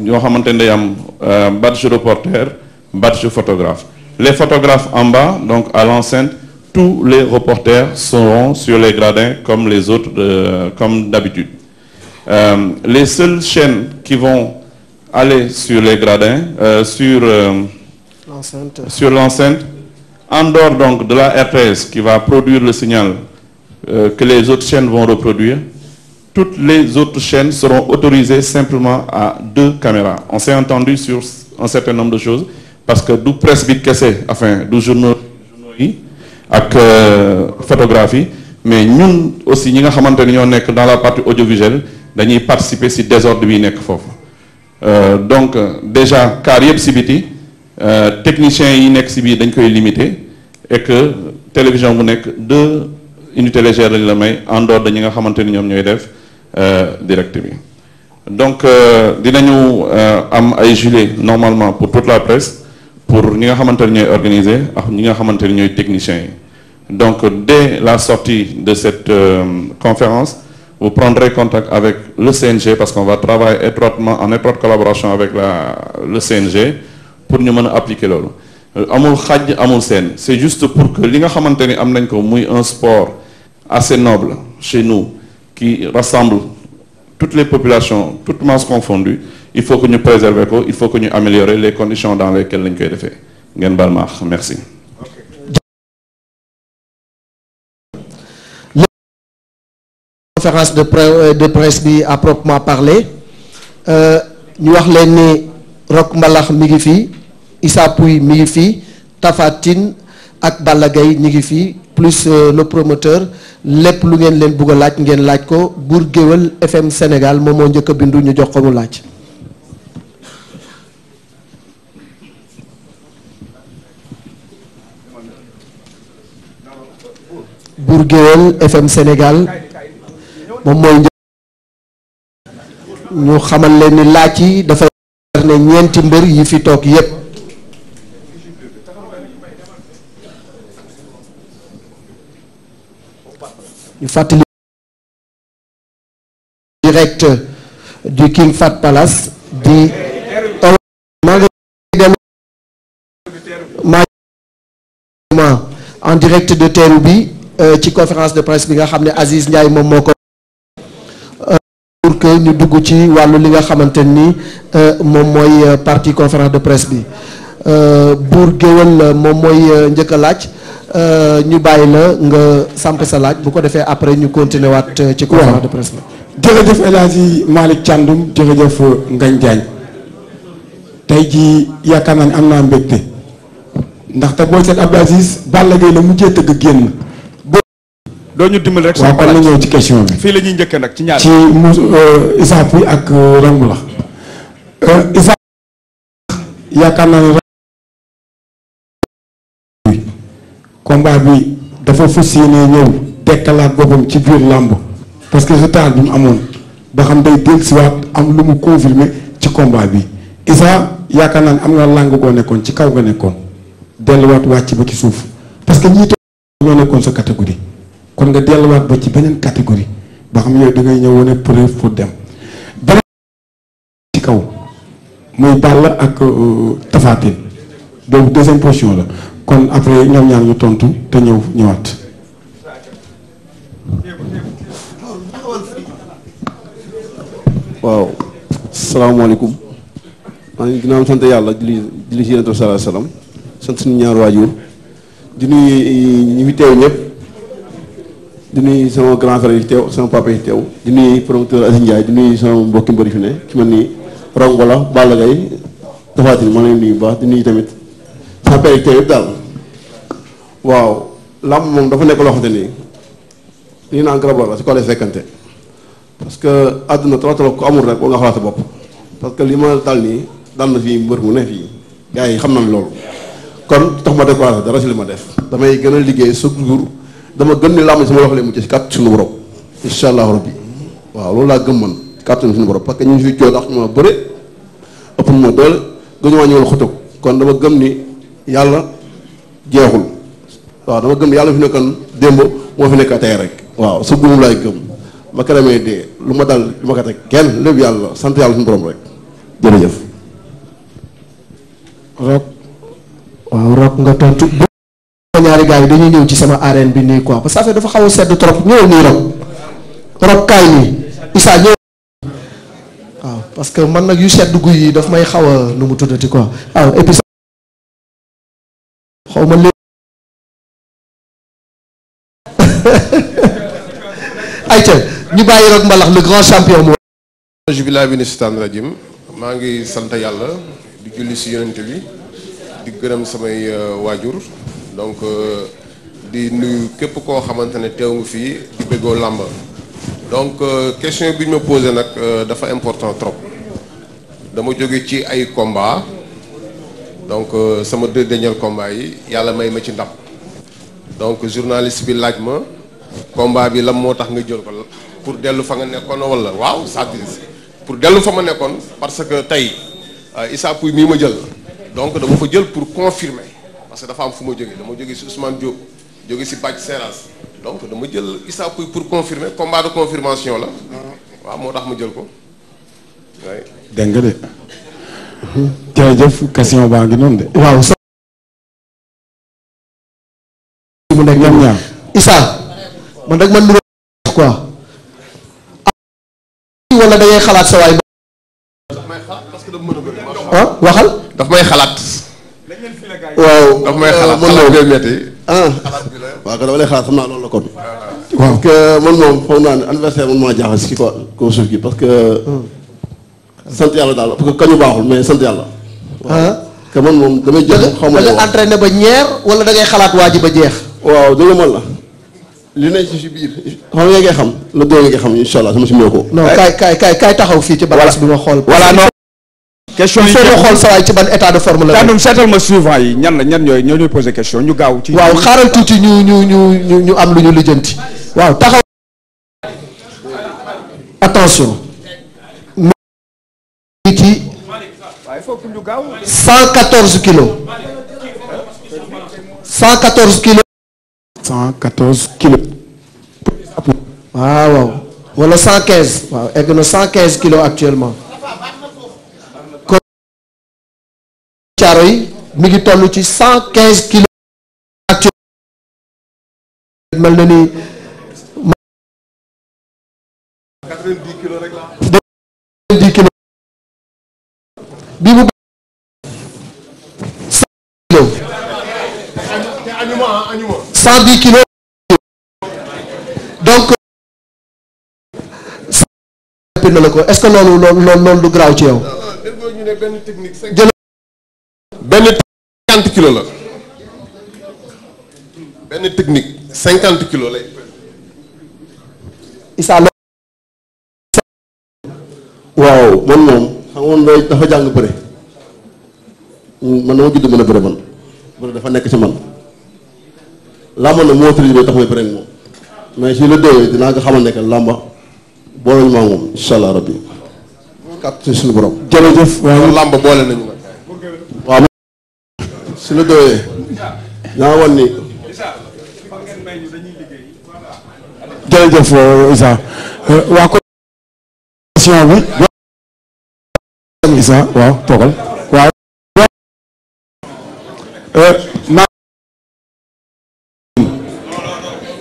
reporter, badge photographe. Les photographes en bas, donc à l'enceinte, tous les reporters seront sur les gradins comme les autres, comme d'habitude. Les seules chaînes qui vont aller sur les gradins, sur l'enceinte, en dehors donc de la RTS qui va produire le signal que les autres chaînes vont reproduire, toutes les autres chaînes seront autorisées simplement à 2 caméras. On s'est entendu sur un certain nombre de choses parce que du presse bit kessé, enfin du journaux avec photographie, mais nous aussi nous sommes dans la partie audiovisuelle, nous participer si désordre bi nek fofu. Donc déjà car yeb si biti techniciens yi nek si bi dañ koy limiter et que télévision bu nek 2 unités légères lañ la may en dehors de ñi nga xamanteni ñom ñoy def direct bi. Donc dinañu am ay gilets normalement pour toute la presse pour ñi nga xamanteni ñoy organiser ak ñi nga xamanteni ñoy techniciens yi. Donc dès la sortie de cette conférence, vous prendrez contact avec le CNG parce qu'on va travailler étroitement, en étroite collaboration avec le CNG pour nous appliquer l'eau. C'est juste pour que li nga xamanteni am nañ ko muy un sport assez noble chez nous qui rassemble toutes les populations, toutes masses confondues. Il faut que nous préservions, il faut que nous améliorions les conditions dans lesquelles nous avons fait. Merci. Conférence de presse bi à proprement parler ñu wax leen ni Rock Mbalax mi ngi fi Issa Pouye mi ngi fi Tapha Tine ak Balla Gaye ñi ngi fi plus le promoteur lépp lu ngeen leen bëgg a laaj ngeen laaj ko Bour Gueweul FM Sénégal moom moo njëkk a bindu ñu jox ko mu laaj. Bour Gueweul FM Sénégal moom mooy ñu xamal leen ni laaj yi dafa ne ñeenti mbër yi fi toog yépp ñu fàttali direct du King Fahd Palace di en direct de teeru bi ci conférence de presse bi nga xam ne Aziz Ndiaye moom moo ko pour que ñu dugg ci wàllu li nga xamante ni moom mooy partie conférence de presse bi buur géwël moom mooy njëkk a laaj ñu bàyyi la nga samp sa laaj bu ko defee après ñu continuer waat ci conférence de presse bi. jërëjëf El Hadji Malick Thiandoum jërëjëf Ngagne Diagne tey jii yaakaar naa ne am naa mbégte ndaxte booy seet Abdou Aziz Balla Gaye la mujjee tëgg génn. doo ñu dimbali rek. waaw kon la ñëw ci question bi. fii la ñuy njëkkee nag ci ñaar. ci Issa Pouye ak Rang la Issa yaakaar naa ne combat bi dafa fas yéene ñëw dekkalaat boppam ci biir làmb parce que retard bi mu amoon ba xam day dellusiwaat am lu mu confirmer ci combat bi Issa yaakaar naa ne am nga làng goo nekkoon ci kaw nga nekkoon delluwaat wàcc ba ci suuf parce que ñii ñoo nekkoon sa catégorie kon nga delluwaat ba ci beneen catégorie ba xam yow da ngay ñëw wane preuve pour dem beneen ci kaw muy Balla ak Tapha Tine donc deuxième position la kon après ñoom ñaar ñu tontu te ñëwaat. waaw salaamaaleykum maa ngi ginnaaw sant yàlla di si Yonent bi sallallahu alayhi wasallam sant suñu ñaar waajur di nuyu ñi fi teew ñëpp di nuyu sama grand frère yi teew sama papa yi teew di nuyu promoteur Aziz Ndiaye di nuyu sama mbokki mbëri fi ne ki man ni Rang la Balla Gaye Tapha Tine maa leen nuyu bu baax di nuyu tamit sama père yi teew yëpp daal waaw làmb moom dafa nekk loo xamante ni lii naan garab la si ko lay fekkante parce que àdduna trop ku amul rek war nga xalaat sa bopp parce que li ma dal nii dal na fii mbër mu ne fii gars yi xam nañ loolu kon tax ma découragé dara si li ma def damay gën a liggéey chaque jour dama gën ni làmb sama loxo lay mucc si kàttan suñu borom incha allahu rabbi waaw loolu laa gëm man kàttan suñu borom parce que ñu ngi fiy jool ak ñu ma bëre ëpp ma doole gëñu waa ñëwal xotog kon dama gëm ni yàlla jeexul waaw dama gëm ni yàlla fi nekkoon démb moo fi nekk tey rek waaw sa gëmu laay gëm ma keramee dee lu ma dal lu ma ko teg kenn lépp yàlla sant yàlla suñu borom rek jërëjëf. Rock waaw Rock nga tontu. ñaari gars yi dañuy ñëw ci sama arène bi nii quoi parce que affaire dafa xaw a sedd trop ñëwal nii Rock kaay nii Issa ñëw waaw parce que man nag yu sedd guy yi daf may xaw a nu mu tuddati quoi waaw et puis xaw ma léegi ayca ñu bàyyi Rock mbalax le grand champion mo jubilaa bi ni sitaan rajim maa ngi sant yàlla di julli si yonent bi di gërëm samay waajur donc di nuyu képp koo xamante ne teew nga fii di bëggoo làmb donc question bi ñu ma posé nag dafa important trop dama jóge ci ay combat donc sama 2 derniers combats yi yàlla may ma ci ndam donc journaliste bi laaj ma combat bi lan moo tax nga jël ko pour dellu fa nga nekkoon wala waaw c'est pour dellu fa ma nekkoon parce que tey Issa Pouye mii ma jël donc dama fa jël pour confirmer parce que dafa am fu ma jógee dama jógee si Ousmane Diop jóge si Bathie Seras donc dama jël Issa Pouye pour confirmer combat de confirmation la waaw moo tax ma jël ko waay. dégg nga de jërëjëf question baa ngi noonu de. waaw mu nekk ñoom ñaar Issa man rek man quoi wala da ngay xalaat sa waay ah waxal daf may xalaat waaw daf may xalaat xalaat ngay metti waaw kon dama lay xalaat xam naa loolu la kon. parce que man moom foog naa ne anniversaire man maa jaaxal si ko suuf gi parce que sant yàlla daal parce que kañu baaxul mais sant yàlla. que man moom damay jël xaw ma da nga entraîné ba ñeer wala da ngay xalaat waa ji ba jeex. waaw dëgg man la li nekk ci biir xam nga ngay xam la doon nga xam incha allah sama si mee ko. non kaay taxaw fii ci balance bi ma xool. voilà non. question yi foo ma xool sa waay ci ban état de forme la. Thiandoum seetal ma suivant yi ñan ñooy posé question ñu gaaw ci. waaw xaaral tuuti ñu am lu ñu lijjanti. waaw taxaw. attention. nit yi 114 kilos. 114 kilos. 114 kilos. waaw wala 115. waaw egg na 115 kilos actuellement. kon caaro yi mi ngi toll ci 115 kilos. mel na ni 90 kilos rek la. 90 kilos bii mu 100 kilos. te añuma 110 kilos. donc na la ko est-ce que loolu du garaaw ci yow. déggoo ñu ne benn technique. jël benn 50 kilos la. benn technique 50 kilos lay. Issa waaw man moom xam nga dafa jàng bëre man dama judd mën a bëre man bëre dafa nekk ci man làmba na moo tëri tax may bëre ak moom mais si la déwee dinaa ko xamal nekk làmba boole ñu maa moom incha allah rabbi kàtt ci suñu borom. jërëjëf waaw làmb boole nañu nag. waaw si la déwee ñaa wan ni jërëjëf Issa waa question bi Issa waaw toogal waaw naa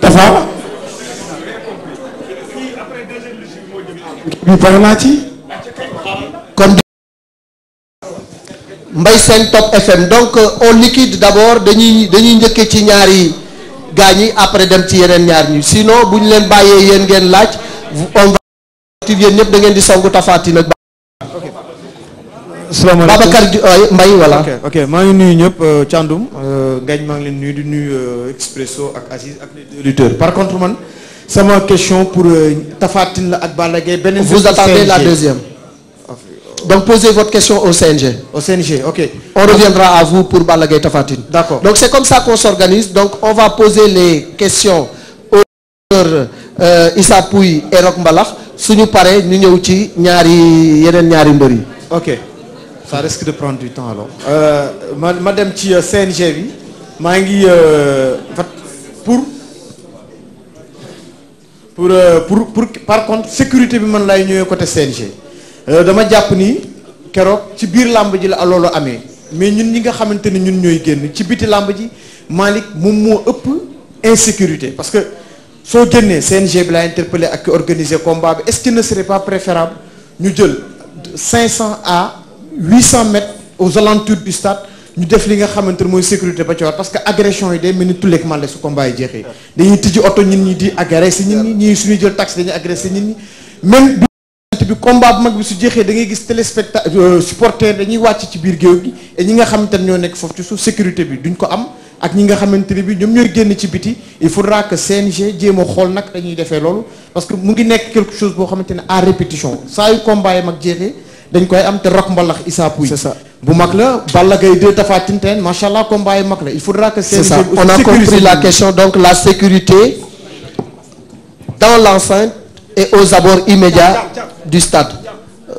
dafa bi pare naa ci kon Mbaye Sène Top FM donc on liquide d'abord dañuy njëkkee ci ñaari gaañ yi après dem ci yeneen ñaar ñi sinon bu ñu leen bàyyee yéen ngeen laaj on va yéen ñëpp da ngeen di songu Tapha Tine ak salaamaaleykum Babacar Mbaye voilà. ok maa ngi nuyu ñëpp Thiandoum Ngagne maa ngi leen nuyu di nuyu Expresso ak Aziz ak les deux lutteurs par contre man sama question pour Tapha Tine la ak Balla Gaye beneen. vous attendez la deuxième. donc posez votre question au CNG. Au CNG, ok. On reviendra à vous pour Balla Gaye Tapha Tine. D'accord. Donc c'est comme ça qu'on s'organise. Donc on va poser les questions aux Issa Pouye et Roch Mbalax suñu paree ñu ñëw ci yeneen ñaari mbër yi. Ok. Ça risque de prendre du temps alors. ma dem ci CNG bi maa ngi pour par contre sécurité bi man lay ñëwee côté CNG. dama jàpp ni keroog ci biir làmb ji la loolu amee mais ñun ñi nga xamante ne ñun ñooy génn ci biti làmb ji Malick moom moo ëpp insécurité parce que soo génnee CNG bi laa interpellé ak organiser combat bi est-ce que ne serait pas préférable ñu jël 500 à 800 mètres aux alentours du stade ñu def li nga xamante ne mooy sécurité ba ci war parce que agression yi day mel ni tulleeg màlle su combat yi jeexee dañuy tijji oto nit ñi di agressé nit ñi ñii suñuy jël taxi dañuy agressé nit ñi même bi combat bu mag bi su jeexee da ngay gis téléspectateur supporter dañuy wàcc ci biir géew gi et ñi nga xamante ne ñoo nekk foofu ci suuf sécurité bi duñ ko am ak ñi nga xamante ne bi ñoom ñooy génn ci biti il faudra que CNG jéem a xool nag dañuy defee loolu parce que mu ngi nekk quelque chose boo xamante ne à répétition saa yu combat yi mag jeexee dañ koy am te Roch Mbalax Issa Pouye c'est ça bu mag la Balla Gaye 2 Tapha Tine teen macha allah combat yi mag la il faudra que CNG c'est ça on a compris la question donc la sécurité dans l'enceinte et aux abords immédiats du stade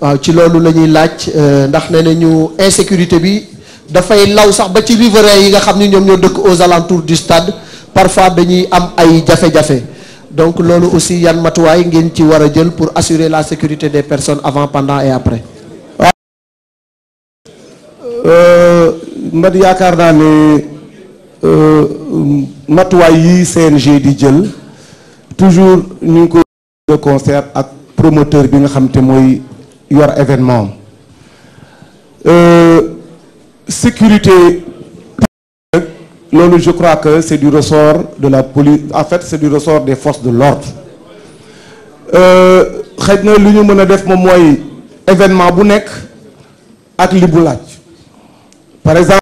waaw ci loolu la ñuy laaj ndax nee nañu insécurité bi dafay law sax ba ci riverains yi nga xam ni ñoom ñoo dëkk aux alentours du stade parfois dañuy am ay jafe-jafe donc loolu aussi yan matuwaay ngeen ci war a jël pour assurer la sécurité des personnes avant pendant et après. man yaakaar naa ne matuwaay yi CNG di jël toujours ñu ngi ko de concert ak promoteur bi nga xam te mooy yor événement sécurité loolu je crois que c'est du ressort de la police en fait c'est du ressort des forces de l'ordre xëy na lu ñu mën a def moom mooy événement bu nekk ak li bu laaj par exemple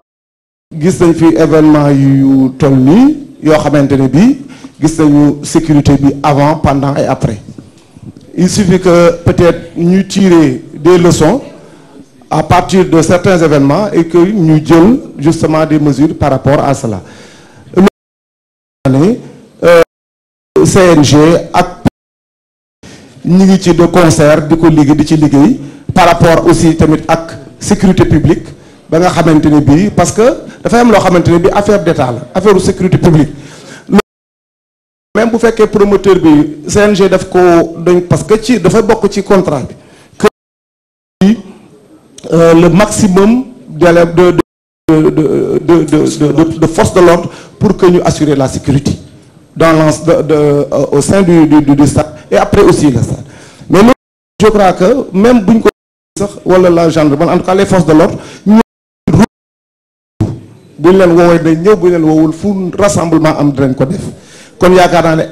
gis nañ fi événement yu toll nii yoo xamante ne bii gis nañu sécurité bi avant pendant et après il suffit que peut-être ñu tirer des leçons à partir de certains événements et que ñu jël justement des mesures par rapport à cela loolu CNG ak ñi ngi ci de concert di ko liggéey di ci liggéey par rapport aussi tamit ak sécurité publique ba nga xamante ne bii parce que dafay am loo xamante ne bii affaire d'état la affaire sécurité publique même bu fekkee promoteur bi CNG daf ko dañ parce que ci dafay bokk ci contrat bi que le maximum de force de l'ordre pour que ñu assurer la sécurité au sein du stade et après aussi le stade. Mais nous, je crois que même buñ ko sax wala la gendarmerie, en tout cas les forces de l'ordre, ñu buñ leen woowee dañ ñëw, buñ leen woowul fu rassemblement am dinañ ko def. Kon yaakaar naa ne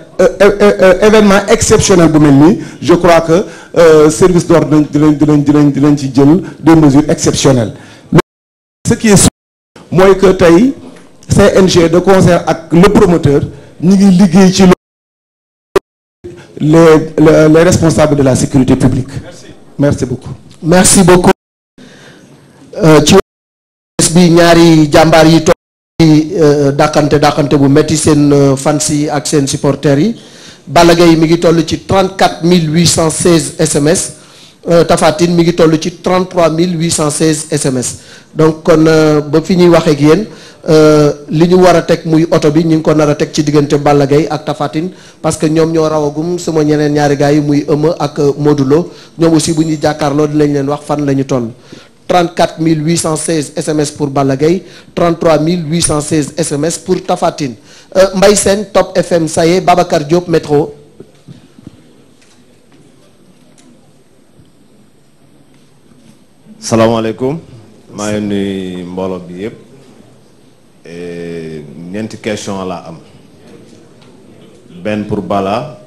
événement exceptionnel bu mel nii, je crois que service d'ordre dinañ ci jël des mesures exceptionnelles. Mais ce qui est sûr mooy que tey CNG de concert ak le promoteur ñu ngi liggéey ci les responsables de la sécurité publique. Merci beaucoup. Merci beaucoup. ci bi ñaari jàmbaar yi toog ci dàqante bu metti seen fans yi ak seen supporters yi. Balla Gaye mi ngi toll ci 34 816 SMS. Tapha Tine mi ngi toll ci 33 816 SMS. Donc kon ba fi ñuy waxee ak yéen li ñu war a teg muy oto bi ñu ngi ko nar a teg ci diggante Balla Gaye ak Tapha Tine parce que ñoom ñoo rawagum sama ñeneen ñaari gars yi muy Eumeu ak Modou Lo ñoom aussi bu ñuy jàkkaarloo dinañ leen wax fan la ñu toll. 34 816 SMS pour Balla Gaye, 33 816 SMS pour Tapha Tine. Mbaye Sène, Top FM, ça y est, Babacar Diop, Métro. salaamaaleykum maa ngi nuyu mbooloo bi yëpp ñeenti question la am benn pour Balla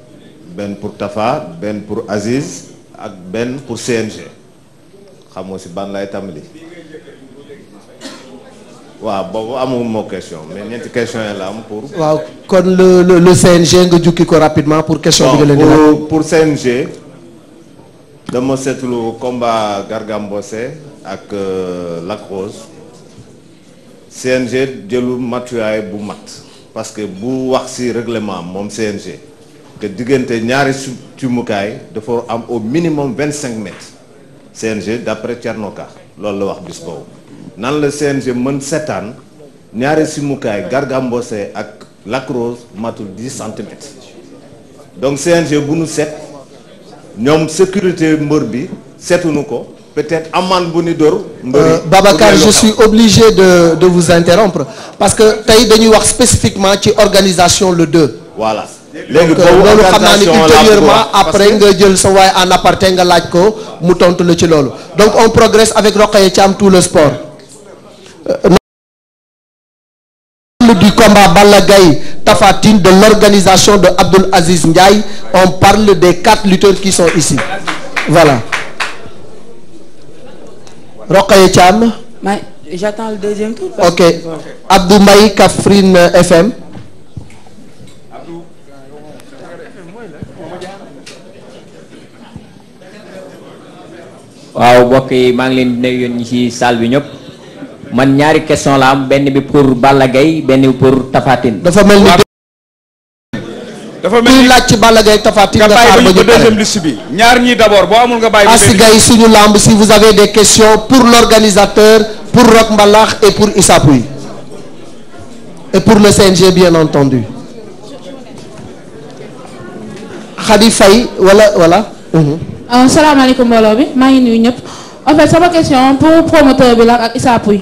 benn pour Tafa benn pour Aziz ak benn pour CNG xam nga si ban lay tàmbali waaw boobu amul moo question mais ñeenti question yi la am pour. waaw kon le CNG nga jukki ko rapidement pour question bi nga leen di laaj. pour CNG. dama seetlu combat Garga Mbossé ak Lac Rose CNG jëlul matuwaay bu mat parce que bu wax ci règlement moom CNG que diggante ñaari cumukaay dafa am au minimum 25 mètres CNG d'après Thierno Ka loolu la wax bis boobu nan la CNG mën seetaan ñaari cumukaay Garga Mbossé ak Lac Rose matul 10 centimètres donc CNG bu nu seet ñoom sécurité mbër bi seetuñu ko peut-être amende bu ni dóor. Babacar je suis obligé de vous interrompre parce que tey dañuy wax spécifiquement ci organisation le 2. voilà léegi loolu xam naa ni ultérieurement après nga jël sa waay en aparté nga laaj ko mu tontu la ci loolu donc on progresse avec Rokhaya Thiam tout le sport. Du combat Balla Gaye Tapha Tine, de l'organisation de Abdoul Aziz Ndiaye, on parle des 4 lutteurs qui sont ici. Voilà. Rokhaya Thiam. J'attends le deuxième tour. Ok. Abdou Mbaye, Kaffrine FM. waaw mbokk yi maa ngi leen di nuyu yéen ñi ci salle bi ñëpp. man ñaari question la am benn bi pour Balla Gaye benn bi pour Tapha Tine. dafa mel ni laaj ci Balla Gaye Tapha Tine nga xaar ba ñu deuxième liste bi ñaar ñi d'abord boo amul nga bàyyi. Assi Gaye suñu lamb si vous avez des questions pour l'organisateur pour Rock Mbalax et pour Issa Pouye et pour le CNG bien entendu. Khady Faye voilà. salaamaaleykum mbooloo bi maa ngi nuyu ñëpp en fait sama question pour promoteur bi la ak Issa Pouye.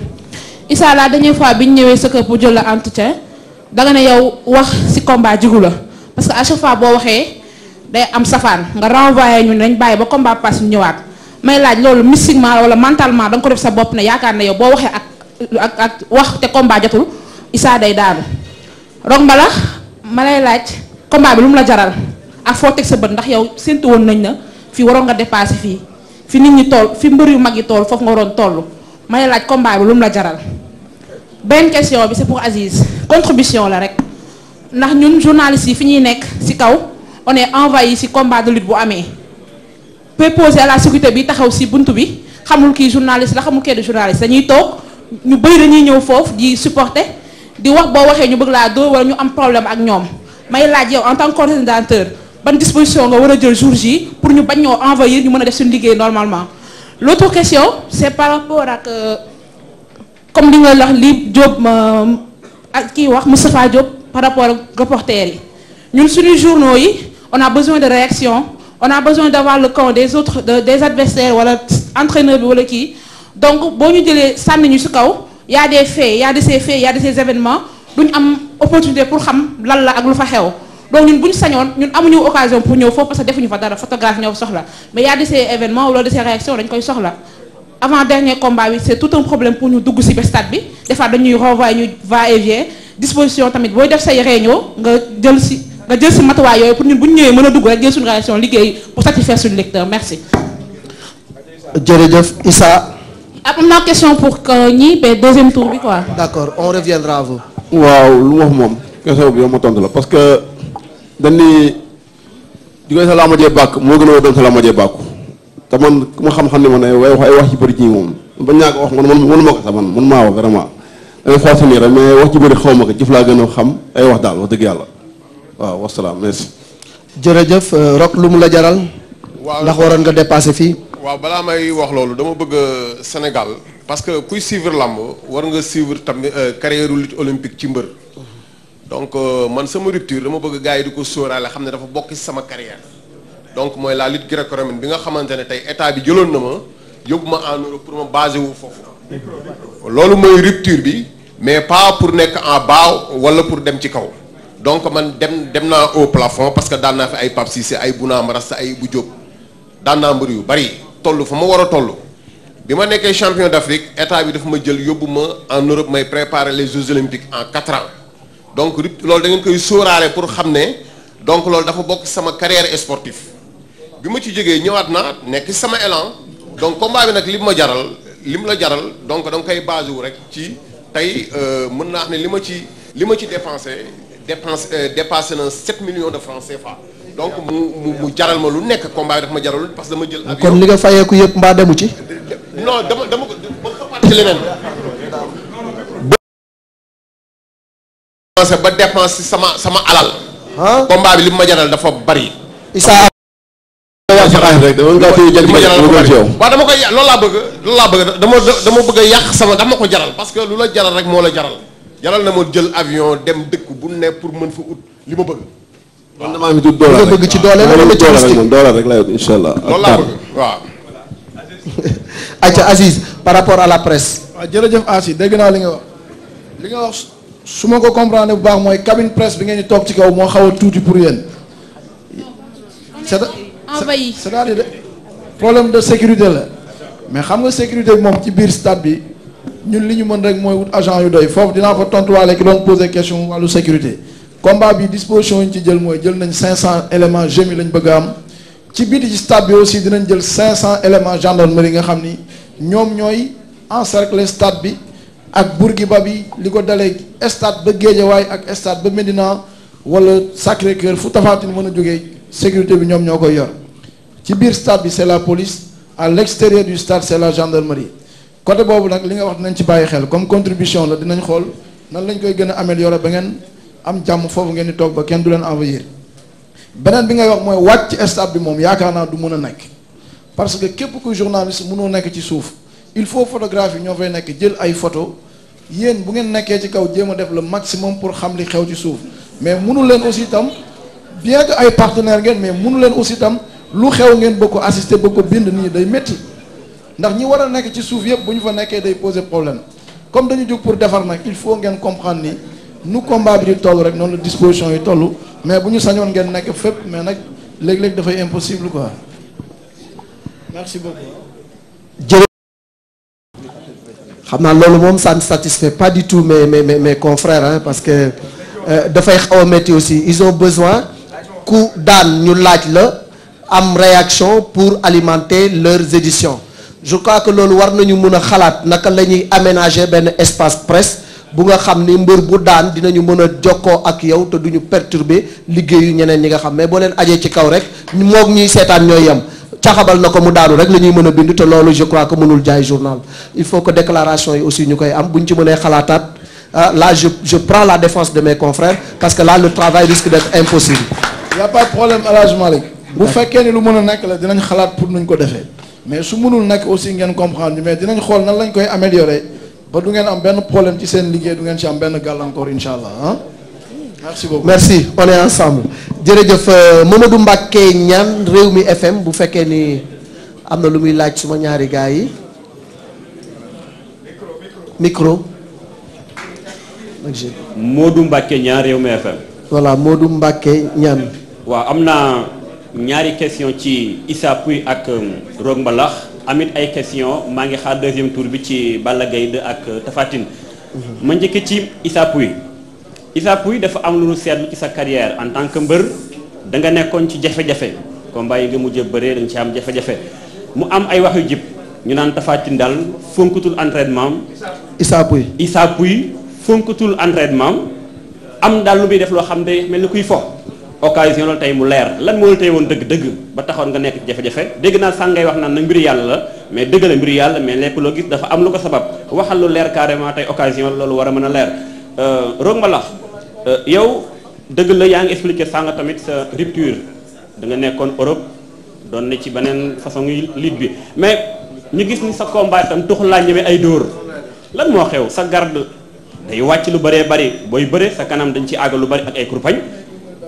Issa la dernière fois bi ñu ñëwee sa kër pour jël la entretien danga ne yow wax ci combat jigu la parce que à chaque fois boo waxee day am safaan nga renvoyé ñu dañ bàyyi ba combat pass ñu ñëwaat may laaj loolu mystiquement wala mentalement da nga ko def sa bopp ne yaakaar ne yow boo waxee ak wax te combat jotul Issa day daanu. Rock Mbalax ma lay laaj combat bi lu mu la jaral ak foo teg sa bët ndax yow séntu woon nañ na fii waroon nga dépassé fii fi nit ñi toll fi mbër yu mag yi toll foofu nga waroon toll. may laaj combat bi lu mu la jaral benn question bi c'est pour Aziz contribution la rek ndax ñun journalistes yi fi ñuy nekk ci kaw on est envahi ci combat de lutte bu amee préposé à la sécurité bi taxaw ci buntu bi xamul kii journaliste la xamul kii du journaliste dañuy toog ñu bëri dañuy ñëw foofu di supporter di wax boo waxee ñu bëgg laa dóor wala ñu am problème ak ñoom may laaj yow en tant que coordinateur ban disposition nga war a jël jour J pour ñu bañ ñoo envahir ñu mën a def suñu liggéey normalement. L'autre question c'est par rapport ak comme li nga wax li Diop ak kii wax Moustapha Diop par rapport ak reporters yi ñun suñu journaux yi on a besoin de réaction on a besoin d'avoir le camp des autres des adversaires wala entraîneur bi wala kii donc boo ñu jëlee sànni ñu ci kaw y a des faits y a de ces faits y a de ces événements duñ am opportunité pour xam lan la ak lu fa xew donc ñun bu ñu sañoon ñun amuñu occasion pour ñëw foofu parce que defuñu fa dara photographe ñëw soxla mais y a de ces événements wala de ces réactions dañ koy soxla avant dernier combat bi c'est tout un problème pour ñu dugg ci stade bi des fois dañuy renvoyer ñu va et vient disposition tamit booy def say réunion nga jël ci matuwaay yooyu pour ñun bu ñu ñëwee mën a dugg rek jël suñu réaction liggéey pour satisfaire suñu lecteur merci. jërëjëf Issa. am na question pour ñi ba deuxième tour bi quoi. d'accord on reviendra à vous. waaw lu wax moom question bi yow ma tontu la parce que dañ ni jugee sa laamajee bàkk moo gën a doon sa laamajee bàkku te man ku ma xam-xam ne ma ne way wax ay wax ci bëri ñi moom ba ñàkk wax man mënuma ko sax man maa wax vraiment damay xool sa nii rek mais wax ci bëri xaw ma ko jëf laa gën a xam ay wax daal wax dëgg yàlla waaw wasalaam merci. jërëjëf Rock lu mu la jaral. waaw ndax waroon nga dépasser fii. waaw balaa may wax loolu dama bëgg Sénégal parce que kuy suivre làmb war nga suivre tamit carrière lutte olympique ci mbër donc man sama rupture dama bëgg gars yi di ko sóoraale xam ne dafa bokk ci sama carrière donc mooy la lutte gréco-romaine bi nga xamante ne tey état bi jëloon na ma yóbbu ma en Europe pour ma basé wu foofu loolu mooy rupture bi mais pas pour nekk en bas wala pour dem ci kaw donc man dem naa au plafond parce que daan naa fi ay Pape Cissé ay Bouna Marassa ay Ibou Diop daan naa mbër yu bari toll fa ma war a toll bi ma nekkee champion d'Afrique état bi dafa ma jël yóbbu ma en Europe may préparer les Jeux olympiques en 4 ans donc loolu da ngeen koy sóoraale pour xam ne donc loolu dafa bokk sama carrière sportive bi ma ci jógee ñëwaat naa nekk sama élan donc combat bi nag li ma jaral la jaral donc da nga koy basé wu rek ci tey mën naa wax ne li ma ci dépassé na 7 millions de francs CFA donc mu jaral ma lu nekk combat bi dafa ma jaral parce que dama jël avion kon li nga fayeeku yëpp mbaa demu ci. non dama ko xapaat ci leneen ba dépense sama alal combat bi li ma jaral dafa bari Issa rek dama nga téye jël waaw dama koy loolu laa bëgg dama bëgg a yàq sama dama ko jaral parce que lu la jaral rek moo la jaral na ma jël avion dem dëkk bu ne pour mën fa ut li ma bëgg. man damaa fi tudd doole rek bëgg ci doole la wala ci mystique doole rek lay incha allah. loolu laa bëgg waaw. Aïcha Aziz par rapport à la presse. waaw jërëjëf Asi dégg naa li nga wax su ma ko comprendre bu baax mooy cabine presse bi ngeen di toog ci kaw moo xaw a tuuti pour yéen. c'est-à-dire problème de sécurité la mais xam nga sécurité bi moom ci biir stade bi ñun li ñu mën rek mooy wut agent yu doy foofu dinaa fa tontuwaale ki doon poser question wàllu sécurité combat bi disposition yi ñu ci jël mooy jël nañ 500 éléments GMI lañ bëgg a am ci biti ci stade bi aussi dinañ jël 500 éléments gendarmerie nga xam ni ñoom ñooy encercler stade bi ak Bourguiba bi li ko dalee stade ba Guédiawaye ak stade ba Médina wala Sacré-Cœur fu Tapha Tine mën a jógee sécurité bi ñoom ñoo koy yor ci biir stade bi c'est la police à l'extérieur du stade c'est la gendarmerie côté boobu nag li nga wax dinañ ci bàyyi xel comme contribution la dinañ xool nan lañ koy gën a améliorer ba ngeen am jàmm foofu ngeen di toog ba kenn du leen envahir beneen bi ngay wax mooy wàcc ci stade bi moom yaakaar naa du mën a nekk parce que képp ku journaliste mënoo nekk ci suuf il faut photographie ñoo fay nekk jël ay photo yéen bu ngeen nekkee ci kaw jéem a def le maximum pour xam li xew ci suuf mais mënu leen aussi itam bien que ay partenaires ngeen mais mënu leen aussi itam lu xew ngeen bëgg ko assister bëgg ko bind nii day métti ndax ñi war a nekk ci suuf yëpp bu ñu fa nekkee day poser problème comme dañu jóg pour defar nag il faut ngeen comprendre ni nu combat bi di toll rek noonu la disposition yi toll mais bu ñu sañoon ngeen nekk fépp mais nag léeg-léeg dafay impossible quoi merci beaucoup. xam naa loolu moom ça ne satisfait pas du tout mes confrères hein, parce que dafay xaw a métti aussi ils ont besoin ku daan ñu laaj la am réaction pour alimenter leurs éditions je crois que loolu war nañu mën a xalaat naka la ñuy aménager benn espace presse bu nga xam ni mbër bu daan dinañu mën a jokkoo ak yow te duñu perturber liggéeyu ñeneen ñi nga xam mais boo leen ajee ci kaw rek moog ñuy seetaan ñooy yem caxabal na ko mu daanu rek la ñuy mën a bind te loolu je crois que mënul jaay journal il faut que déclaration yi aussi ñu koy am bu ñu ci mënee xalaataat là je prends la défense de mes confrères parce que là le travail risque d'être impossible. y a pas de problème El Hadj Malick bu fekkee ni lu mën a nekk la dinañ xalaat pour nuñ ko defee mais su mënul nekk aussi ngeen comprendre mais dinañ xool nan lañ koy améliorer ba du ngeen am benn problème ci seen liggéey du ngeen ci am benn gàllankoor incha allah ah. merci beaucoup merci on est ensemble jërëjëf Mamadou Mbacké Niane Rewmi FM bu fekkee ni am na lu muy laaj suma ñaari gars yi micro. Modou Mbacké Niane Rewmi FM. voilà Modou Mbacké ñaan. waaw am naa ñaari question ci Issa Pouye ak Rock Mbalax amit ay question maa ngi xaar deuxième tour bi ci Balla Gaye 2 ak Tapha Tine. ma njëkk ci Issa Pouye. Issa Pouye dafa am lu nu seetlu ci sa carrière en tant que mbër da nga nekkoon ci jafe-jafe combat yi nga mujjee bëree da nga ci am jafe-jafe mu am ay wax yu jib ñu naan Tapha Tine daal fonkatul entraînement Issa Pouye fonkatul entraînement am daal lu muy def loo xam ne mel ni kuy fo occasion la tey mu leer lan moo la tey woon dëgg-dëgg ba taxoon nga nekk ci jafe-jafe dégg naa sànq ngay wax naan na mbiru yàlla la mais dëgg la mbiru yàlla mais lépp loo gis dafa am lu ko sabab waxal lu leer carrément tey occasion la loolu war a mën a leer Rock Mbalax yow dëgg la yaa ngi expliqué sànq tamit sa rupture da nga nekkoon Europe doon ne ci beneen façon lutte bi mais ñu gis ni sa combat itam tux laa ñëwee ay dóor lan moo xew sa garde day wàcc lu bëree bëri booy bëre sa kanam dañ ci àggal lu bëri ak ay kurpañ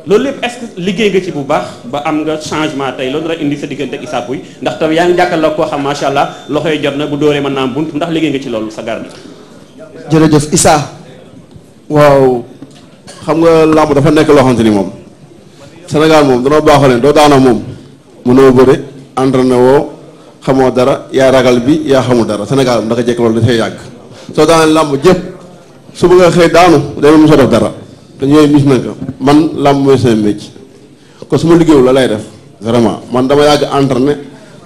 loolu lépp est-ce que liggéey nga ci bu baax ba am nga changement tey loolu rek indi sa diggante ak Issa Pouye ndax tam yaa ngi jàkkaarloo koo xam macha allah loxo yi jot na bu dóoree mën naa am bunt ndax liggéey nga ci loolu sa garde. jërëjëf Issa. waaw xam nga làmb dafa nekk loo xamante ni moom Sénégal moom danoo baaxoo leen doo daana moom mënoo bëre entraîné woo xamoo dara yaa ragal bi yaa xamul dara Sénégal moom daka jekk loolu dafay yàgg soo daanee làmb jëpp su bëgg a xëy daanu day mos a def dara te ñooy mis na ko man làmb mooy seen métier kon su ma liggéeyul la lay def vraiment man dama yàgg entraîné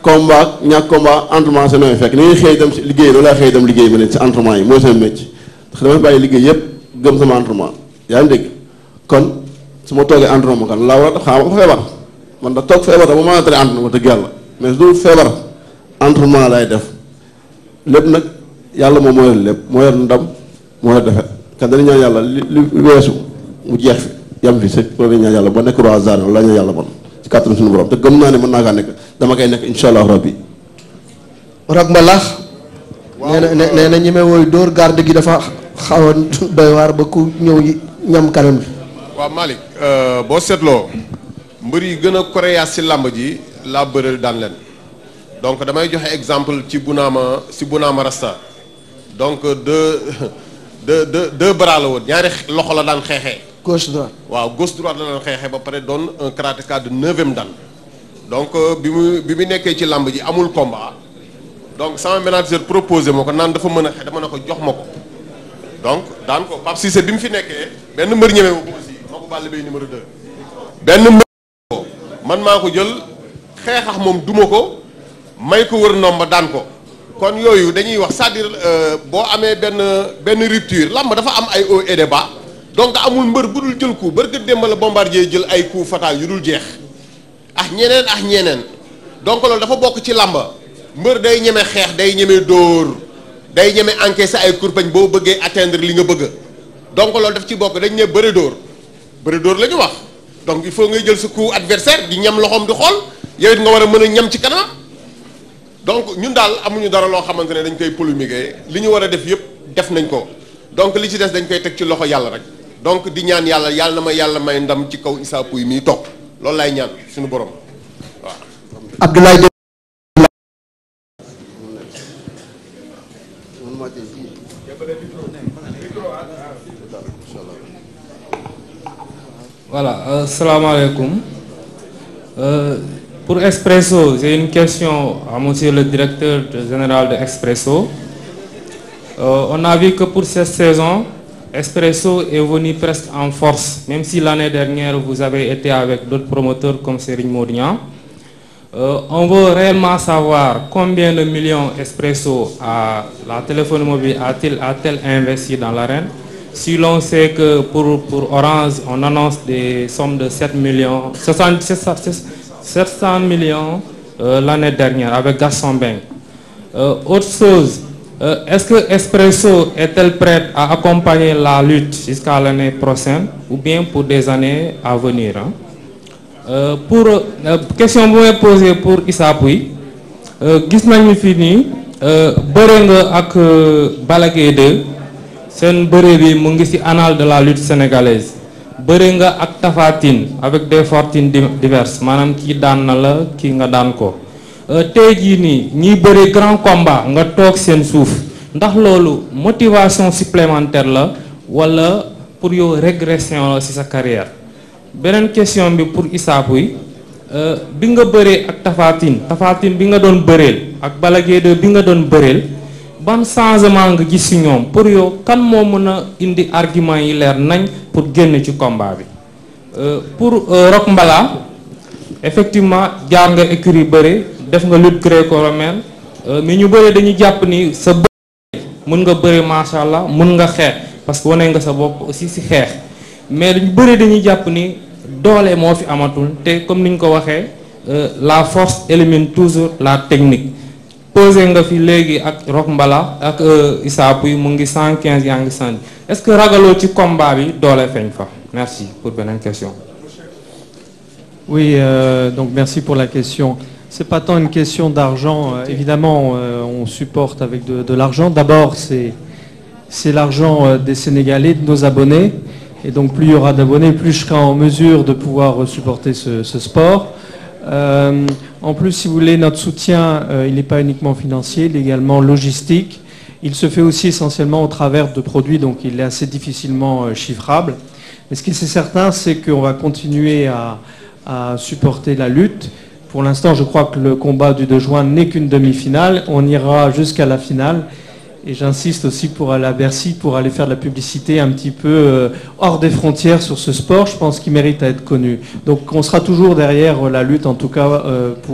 combat ñàkk combat entraînement seen nooy fekk ni ñuy xëy dem si liggéey loolu laay xëy dem liggéey ma ne si entraînement yi mooy seen métier parce que damay bàyyi liggéey yëpp gëm sama entraînement yaa ngi dégg kon su ma toogee entraînement kan laa war a def xaaral ma feebar man da toog feebar da ba mën a tere entraînement dëgg yàlla mais su dul feebar entraînement lay def lépp nag yàlla moom moo yor lépp moo yor ndam moo yor defet kan dañu ñaan yàlla li weesu mu jeex fi yam fi sëg ko dañu ñaan yàlla ba nekk roi des arènes la ñu yàlla bon ci kàttanu suñu borom te gëm naa ne mën naa kaa nekk dama koy nekk insha allah rabbi Rock Mbalax nee na ñi may wooy dóor garde gi dafa xaw a doy waar ba ku ñëw ñam kanam bi. waaw Malick boo seetloo mbër yi gën a koréyaas ci làmb ji laa bëreel daan leen donc damay joxe exemple ci Bounama Rasta donc deux bras la woon ñaari loxo la daan xeexee. gauche droite. waaw gauche droite la daan xeexee ba pare doon un karatéka de 9e dan donc bi mu nekkee ci làmb ji amul combat donc sama manager proposé ma ko naan dafa mën a xeex dama ne ko jox ma ko donc daan ko Pape Cissé bi mu fi nekkee benn mbër ñemee ma ko aussi ma ko Balla Gaye numéro 2 benn mbër ko man maa ko jël xeexax moom duma ko may ko wër ndomba daan ko kon yooyu dañuy wax c'est-à-dire boo amee benn rupture làmb dafa am ay hauts et des bas donc amul mbër bu dul jël coup bërka démb la Bombardier jël ay coup fatal yu dul jeex ak ñeneen donc loolu dafa bokk ci làmba mbër day ñeme xeex day ñeme dóor day ñeme encaisser ay kurpañ boo bëggee atteindre li nga bëgg donc loolu daf ci bokk dañ ne bëre dóor la ñu wax donc il faut ngay jël sa coup adversaire di ñam loxoom di xool yow it nga war a mën a ñam ci kanam donc ñun daal amuñu dara loo xamante ne dañ koy polémiquer li ñu war a def yëpp def nañ ko donc li ci des dañ koy teg ci loxo yàlla rek donc di ñaan yàlla na ma yàlla may ndam ci kaw Issa Pouye mii toog loolu laay ñaan suñu borom waaw. Abdoulaye. Voilà, salam alaikum. Pour Expresso, j'ai une question à monsieur le directeur général de Expresso. On a vu que pour cette saison, Expresso est venu presque en force, même si l'année dernière vous avez été avec d'autres promoteurs comme Serigne Mournian. On veut réellement savoir combien de millions Expresso à la téléphonie mobile a-t-il investi dans l'arène. Si l'on sait que pour Orange, on annonce des sommes de 700 millions l'année dernière avec Gaston Mbengue. Autre chose, est-ce que Expresso est-elle prête à accompagner la lutte jusqu'à l'année prochaine ou bien pour des années à venir question bu may posée pour Issa Pouye gis nañu fi nii bëre nga ak Balla Gaye 2 seen bëre bi mu ngi ci annales de la lutte sénégalaise bëre nga ak Tapha Tine avec des fortunes diverses maanaam kii daan na la kii nga daan ko tey jii nii ñiy bëre grand combat nga toog seen suuf ndax loolu motivation supplémentaire la walla pour yow régression la ci sa carrière beneen question bi pour Issa Pouye bi nga bëree ak Tapha Tine bi nga doon bëreel ak Balla Gaye 2 bi nga doon bëreel ban changement nga gis ci ñoom pour yow kan moo mën a indi argument yi leer nañ pour génn ci combat bi pour Rock Mbala effectivement jaar nga écurie bëre def nga lutte gréco-romaine mais ñu bëre dañuy jàpp ni sa bëre mën nga bëre macha allah mën nga xeex parce que wane nga sa bopp aussi ci xeex mais ñu bëre dañuy jàpp ni doole moo fi amatul te comme niñ ko waxee la force élimine toujours la technique posé nga fi léegi ak Rock Mbala ak Issa Pouye mu ngi 115 yaa ngi 110 est-ce que ragaloo ci combat bi doole feeñ fa merci pour beneen question. Oui, donc merci pour la question. C'est pas tant une question d'argent. Évidemment, on supporte avec de l'argent. D'abord, c'est l'argent des Sénégalais, de nos abonnés. Et donc, plus il y aura d'abonnés, plus je serai en mesure de pouvoir supporter ce sport. En plus, si vous voulez, notre soutien, il n'est pas uniquement financier, il est également logistique. Il se fait aussi essentiellement au travers de produits, donc il est assez difficilement chiffrable. Mais ce qui est certain, c'est qu'on va continuer à supporter la lutte. Pour l'instant, je crois que le combat du 2 juin n'est qu'une demi-finale. On ira jusqu'à la finale. Et j'insiste aussi pour aller à Bercy, pour aller faire de la publicité un petit peu hors des frontières sur ce sport. Je pense qu'il mérite à être connu. Donc on sera toujours derrière la lutte, en tout cas pour